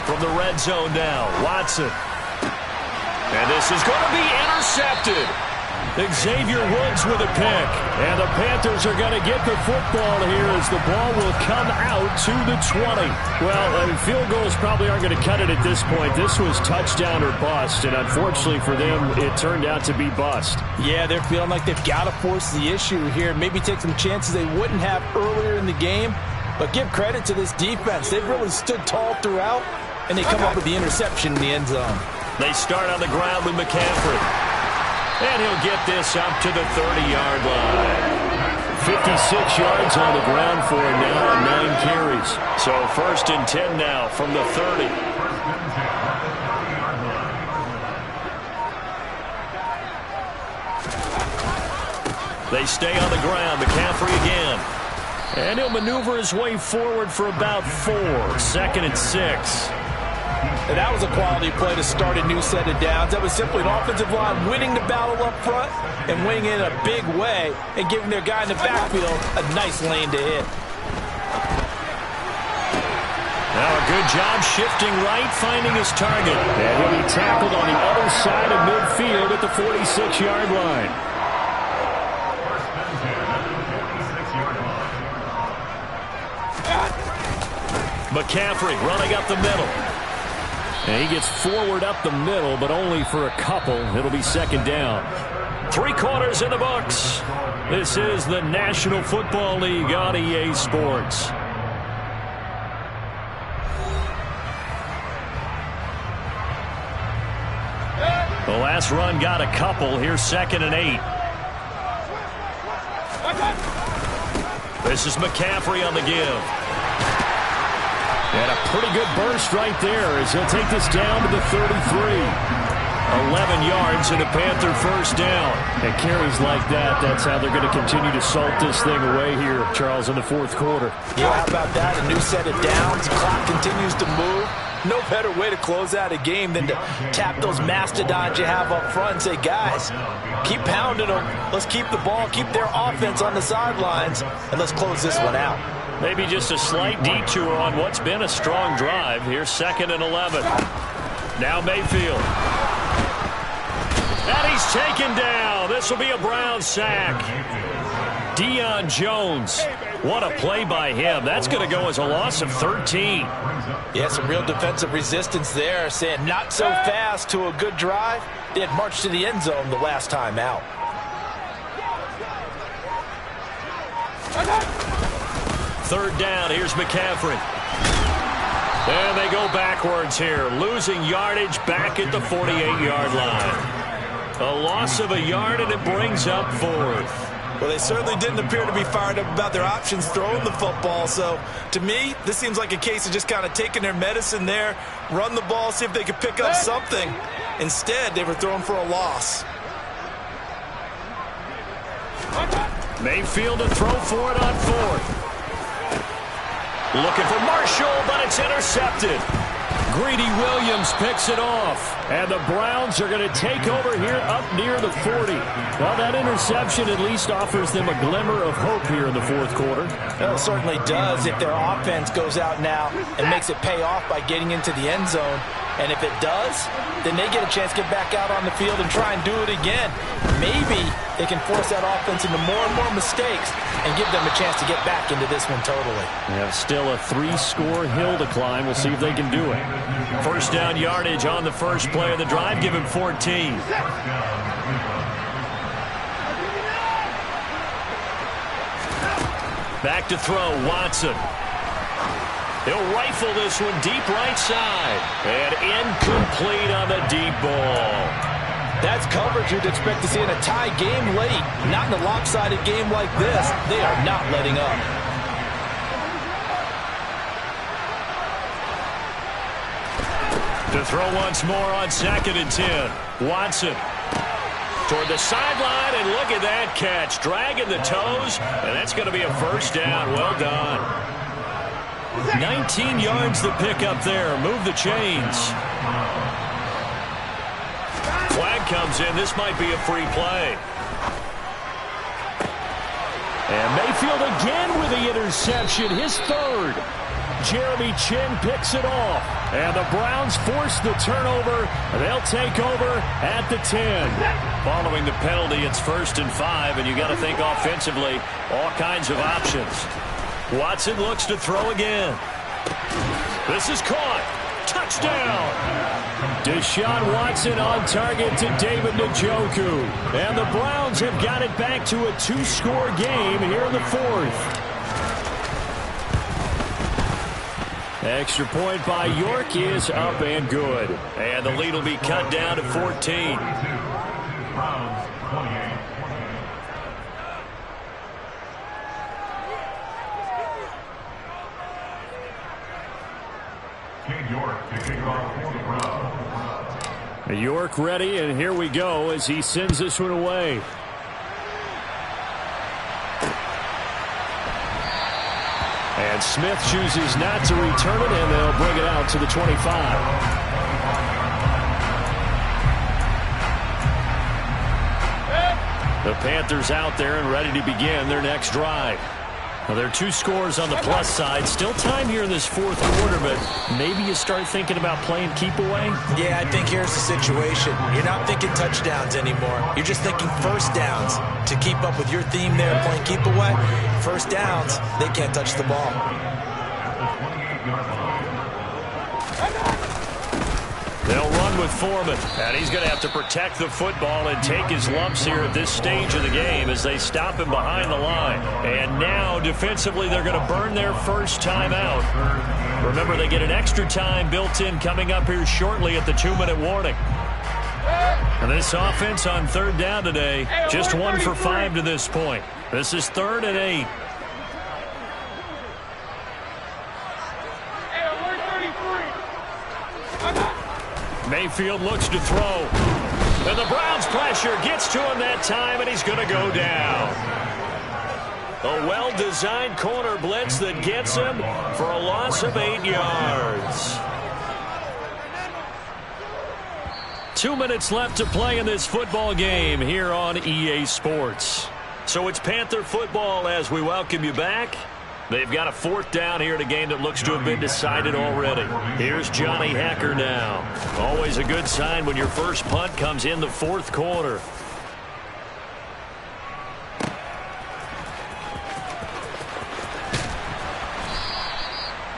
From the red zone now, Watson. And this is going to be intercepted. Xavier Woods with a pick. And the Panthers are going to get the football here as the ball will come out to the 20. Well, field goals probably aren't going to cut it at this point. This was touchdown or bust, and unfortunately for them, it turned out to be bust. Yeah, they're feeling like they've got to force the issue here. Maybe take some chances they wouldn't have earlier in the game. But give credit to this defense. They've really stood tall throughout, and they come up with the interception in the end zone. They start on the ground with McCaffrey. And he'll get this up to the 30-yard line. 56 yards on the ground for him now on 9 carries. So 1st and 10 now from the 30. They stay on the ground. McCaffrey again. And he'll maneuver his way forward for about 4. 2nd and 6. And that was a quality play to start a new set of downs. That was simply an offensive line winning the battle up front and winning in a big way and giving their guy in the backfield a nice lane to hit. Now a good job shifting right, finding his target. And he'll be tackled on the other side of midfield at the 46-yard line. McCaffrey running up the middle. And he gets forward up the middle, but only for a couple. It'll be 2nd down. 3 quarters in the books. This is the National Football League on EA Sports. The last run got a couple. Here's 2nd and 8. This is McCaffrey on the give. And a pretty good burst right there as he'll take this down to the 33. 11 yards and a Panther first down. And carries like that, that's how they're going to continue to salt this thing away here, Charles, in the 4th quarter. Yeah, how about that? A new set of downs. The clock continues to move. No better way to close out a game than to tap those mastodons you have up front and say, guys, keep pounding them. Let's keep the ball, keep their offense on the sidelines, and let's close this one out. Maybe just a slight detour on what's been a strong drive. Here's 2nd and 11. Now Mayfield. And he's taken down. This will be a Brown sack. Deion Jones. What a play by him. That's going to go as a loss of 13. Yeah, some real defensive resistance there, saying not so fast to a good drive. They had marched to the end zone the last time out. Third down. Here's McCaffrey. And they go backwards here, losing yardage back at the 48-yard line. A loss of a yard, and it brings up 4th. Well, they certainly didn't appear to be fired up about their options throwing the football. So, to me, this seems like a case of just kind of taking their medicine there, run the ball, see if they could pick up something. Instead, they were throwing for a loss. Mayfield to throw for it on 4th. Looking for Marshall, but it's intercepted. Greedy Williams picks it off. And the Browns are going to take over here up near the 40. Well, that interception at least offers them a glimmer of hope here in the 4th quarter. Well, it certainly does if their offense goes out now and makes it pay off by getting into the end zone. And if it does, then they get a chance to get back out on the field and try and do it again. Maybe they can force that offense into more and more mistakes and give them a chance to get back into this one totally. They have still a 3-score hill to climb. We'll see if they can do it. First down yardage on the first play of the drive. Give him 14. Back to throw, Watson. He'll rifle this one deep right side. And incomplete on the deep ball. That's coverage you'd expect to see in a tie game late. Not in a lopsided game like this. They are not letting up. To throw once more on 2nd and 10. Watson toward the sideline, and look at that catch. Dragging the toes, and that's going to be a first down. Well done. 19 yards to pick up there. Move the chains. Flag comes in. This might be a free play. And Mayfield again with the interception. His 3rd. Jeremy Chin picks it off. And the Browns force the turnover. They'll take over at the 10. Following the penalty, it's 1st and 5, and you got to think offensively, all kinds of options. Watson looks to throw again. This is caught. Touchdown. Deshaun Watson on target to David Njoku. And the Browns have got it back to a 2-score game here in the 4th. Extra point by York is up and good. And the lead will be cut down to 14. York ready, and here we go as he sends this one away. And Smith chooses not to return it, and they'll bring it out to the 25. The Panthers out there and ready to begin their next drive. Well, there are 2 scores on the plus side. Still time here in this 4th quarter, but maybe you start thinking about playing keep away? Yeah, I think here's the situation. You're not thinking touchdowns anymore. You're just thinking first downs. To keep up with your theme there, playing keep away, first downs, they can't touch the ball. They'll run with Foreman, and he's going to have to protect the football and take his lumps here at this stage of the game as they stop him behind the line. And now, defensively, they're going to burn their first time out. Remember, they get an extra time built in coming up here shortly at the 2-minute warning. This offense on third down today, just 1 for 5 to this point. This is 3rd and 8. Mayfield looks to throw. And the Browns pressure gets to him that time, and he's going to go down. A well-designed corner blitz that gets him for a loss of 8 yards. 2 minutes left to play in this football game here on EA Sports. So it's Panther football as we welcome you back. They've got a 4th down here in a game that looks to have been decided already. Here's Johnny Hacker now. Always a good sign when your first punt comes in the 4th quarter.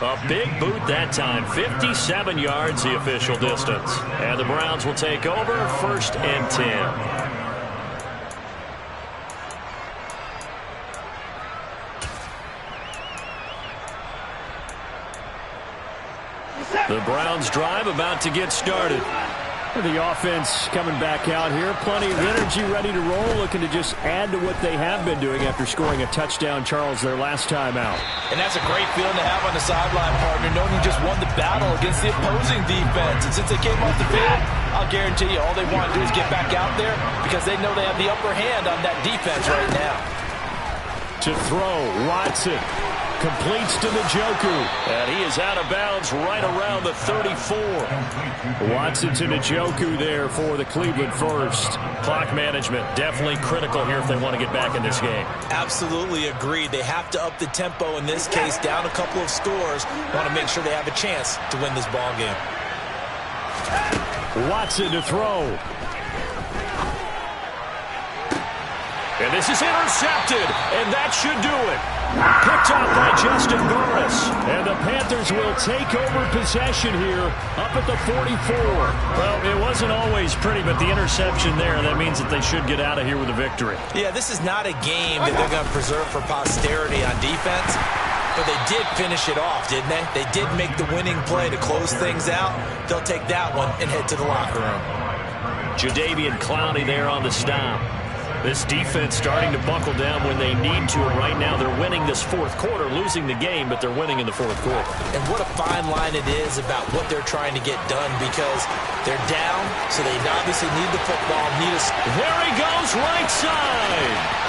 A big boot that time. 57 yards the official distance. And the Browns will take over 1st and 10. The Browns drive about to get started. The offense coming back out here. Plenty of energy, ready to roll, looking to just add to what they have been doing after scoring a touchdown, Charles, their last time out. And that's a great feeling to have on the sideline, partner, knowing you just won the battle against the opposing defense. And since they came off the field, I'll guarantee you all they want to do is get back out there because they know they have the upper hand on that defense right now. To throw, Watson. Completes to Njoku. And he is out of bounds right around the 34. Watson to Njoku there for the Cleveland first. Clock management definitely critical here if they want to get back in this game. Absolutely agreed. They have to up the tempo in this case, down a couple of scores. Want to make sure they have a chance to win this ball game. Watson to throw. And this is intercepted, and that should do it. Picked off by Justin Burris. And the Panthers will take over possession here up at the 44. Well, it wasn't always pretty, but the interception there, that means that they should get out of here with a victory. Yeah, this is not a game that they're going to preserve for posterity on defense, but they did finish it off, didn't they? They did make the winning play to close things out. They'll take that one and head to the locker room. Jadeveon Clowney there on the stop. This defense starting to buckle down when they need to, and right now they're winning this 4th quarter, losing the game, but they're winning in the 4th quarter. And what a fine line it is about what they're trying to get done because they're down, so they obviously need the football. There he goes, right side.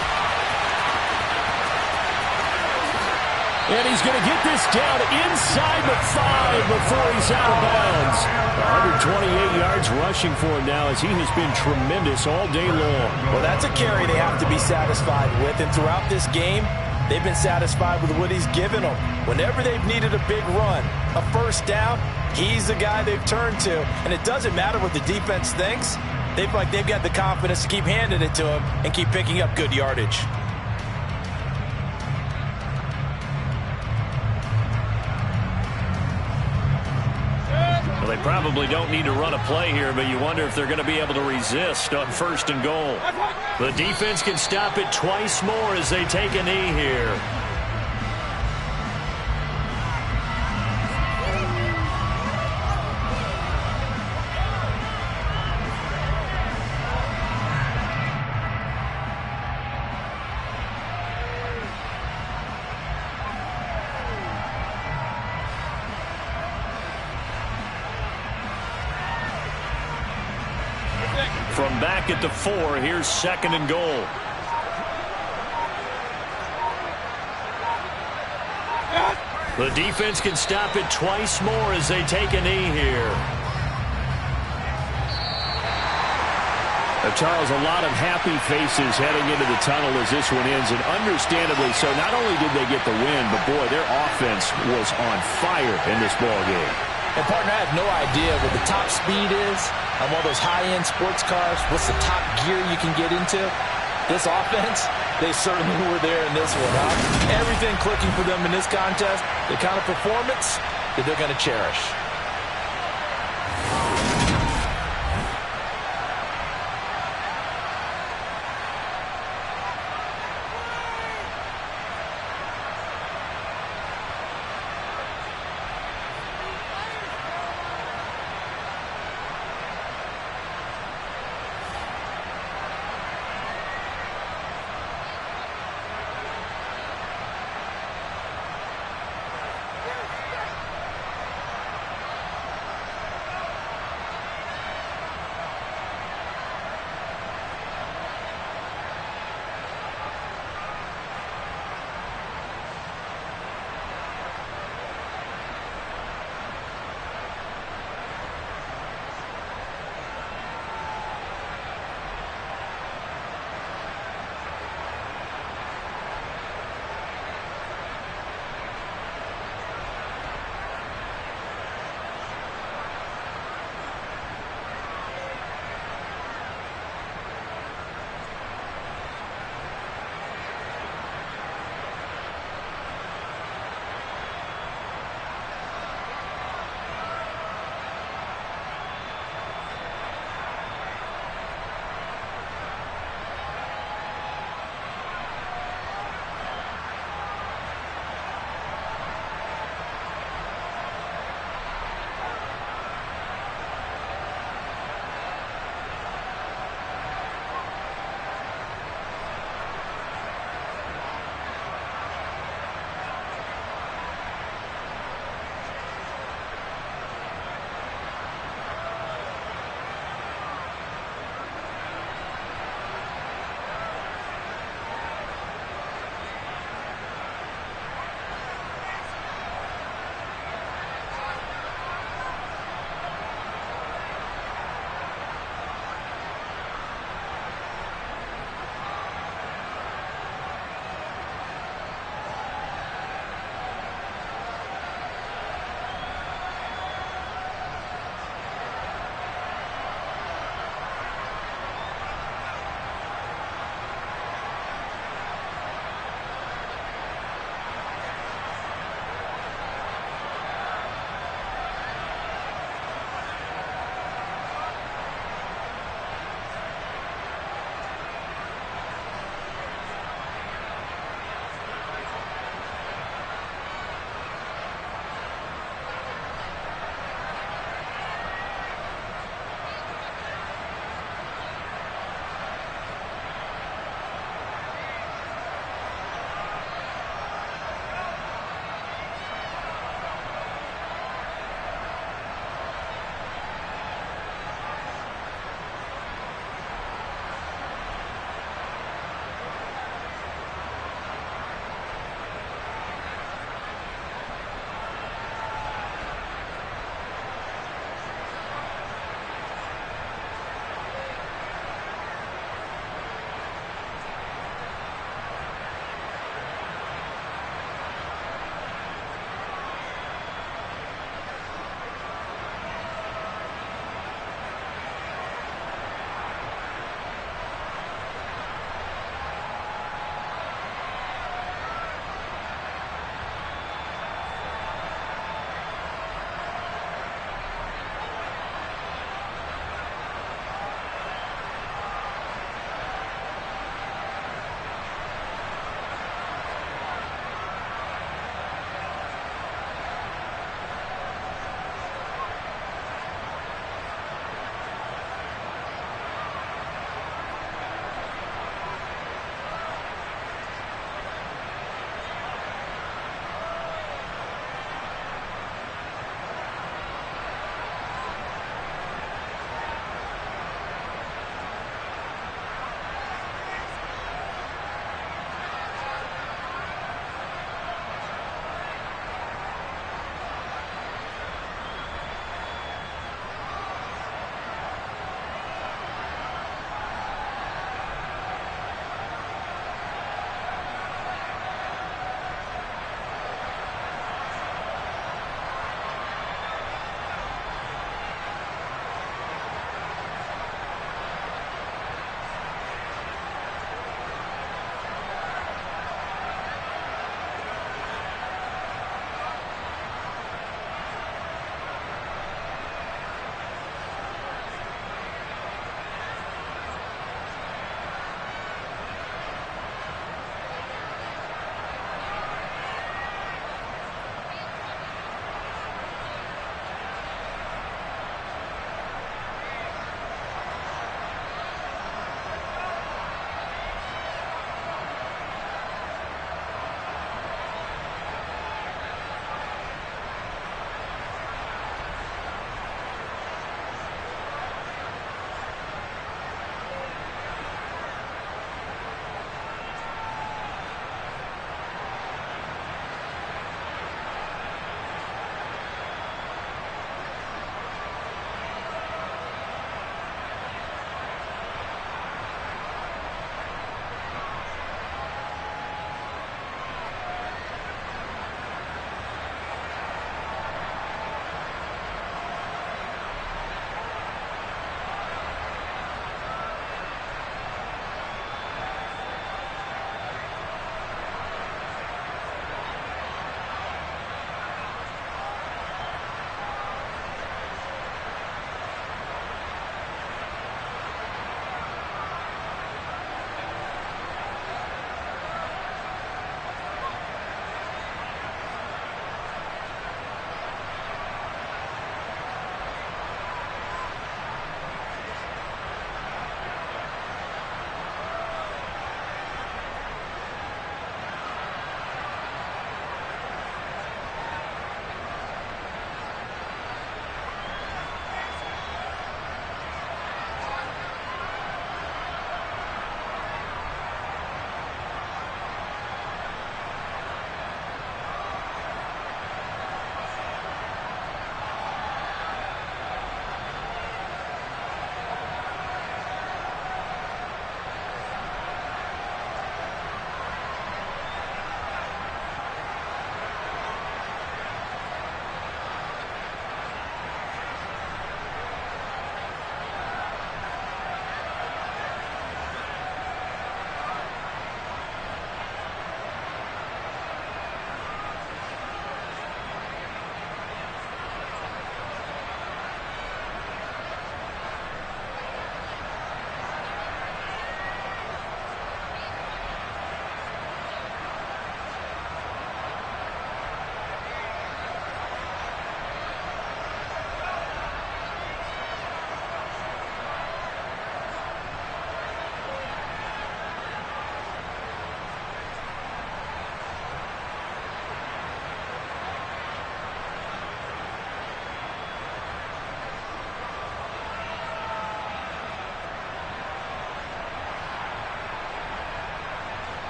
And he's going to get this down inside the 5 before he's out of bounds. 128 yards rushing for him now as he has been tremendous all day long. Well, that's a carry they have to be satisfied with. And throughout this game, they've been satisfied with what he's given them. Whenever they've needed a big run, a first down, he's the guy they've turned to. And it doesn't matter what the defense thinks. They've got the confidence to keep handing it to him and keep picking up good yardage. Well, they probably don't need to run a play here, but you wonder if they're going to be able to resist on 1st and goal. The defense can stop it twice more as they take a knee here. From back at the 4, here's 2nd and goal. The defense can stop it twice more as they take a knee here. Charles, a lot of happy faces heading into the tunnel as this one ends, and understandably so. Not only did they get the win, but boy, their offense was on fire in this ball game. And partner, I have no idea what the top speed is on one of those high-end sports cars. What's the top gear you can get into? This offense, they certainly were there in this one, huh? Everything clicking for them in this contest, the kind of performance that they're going to cherish.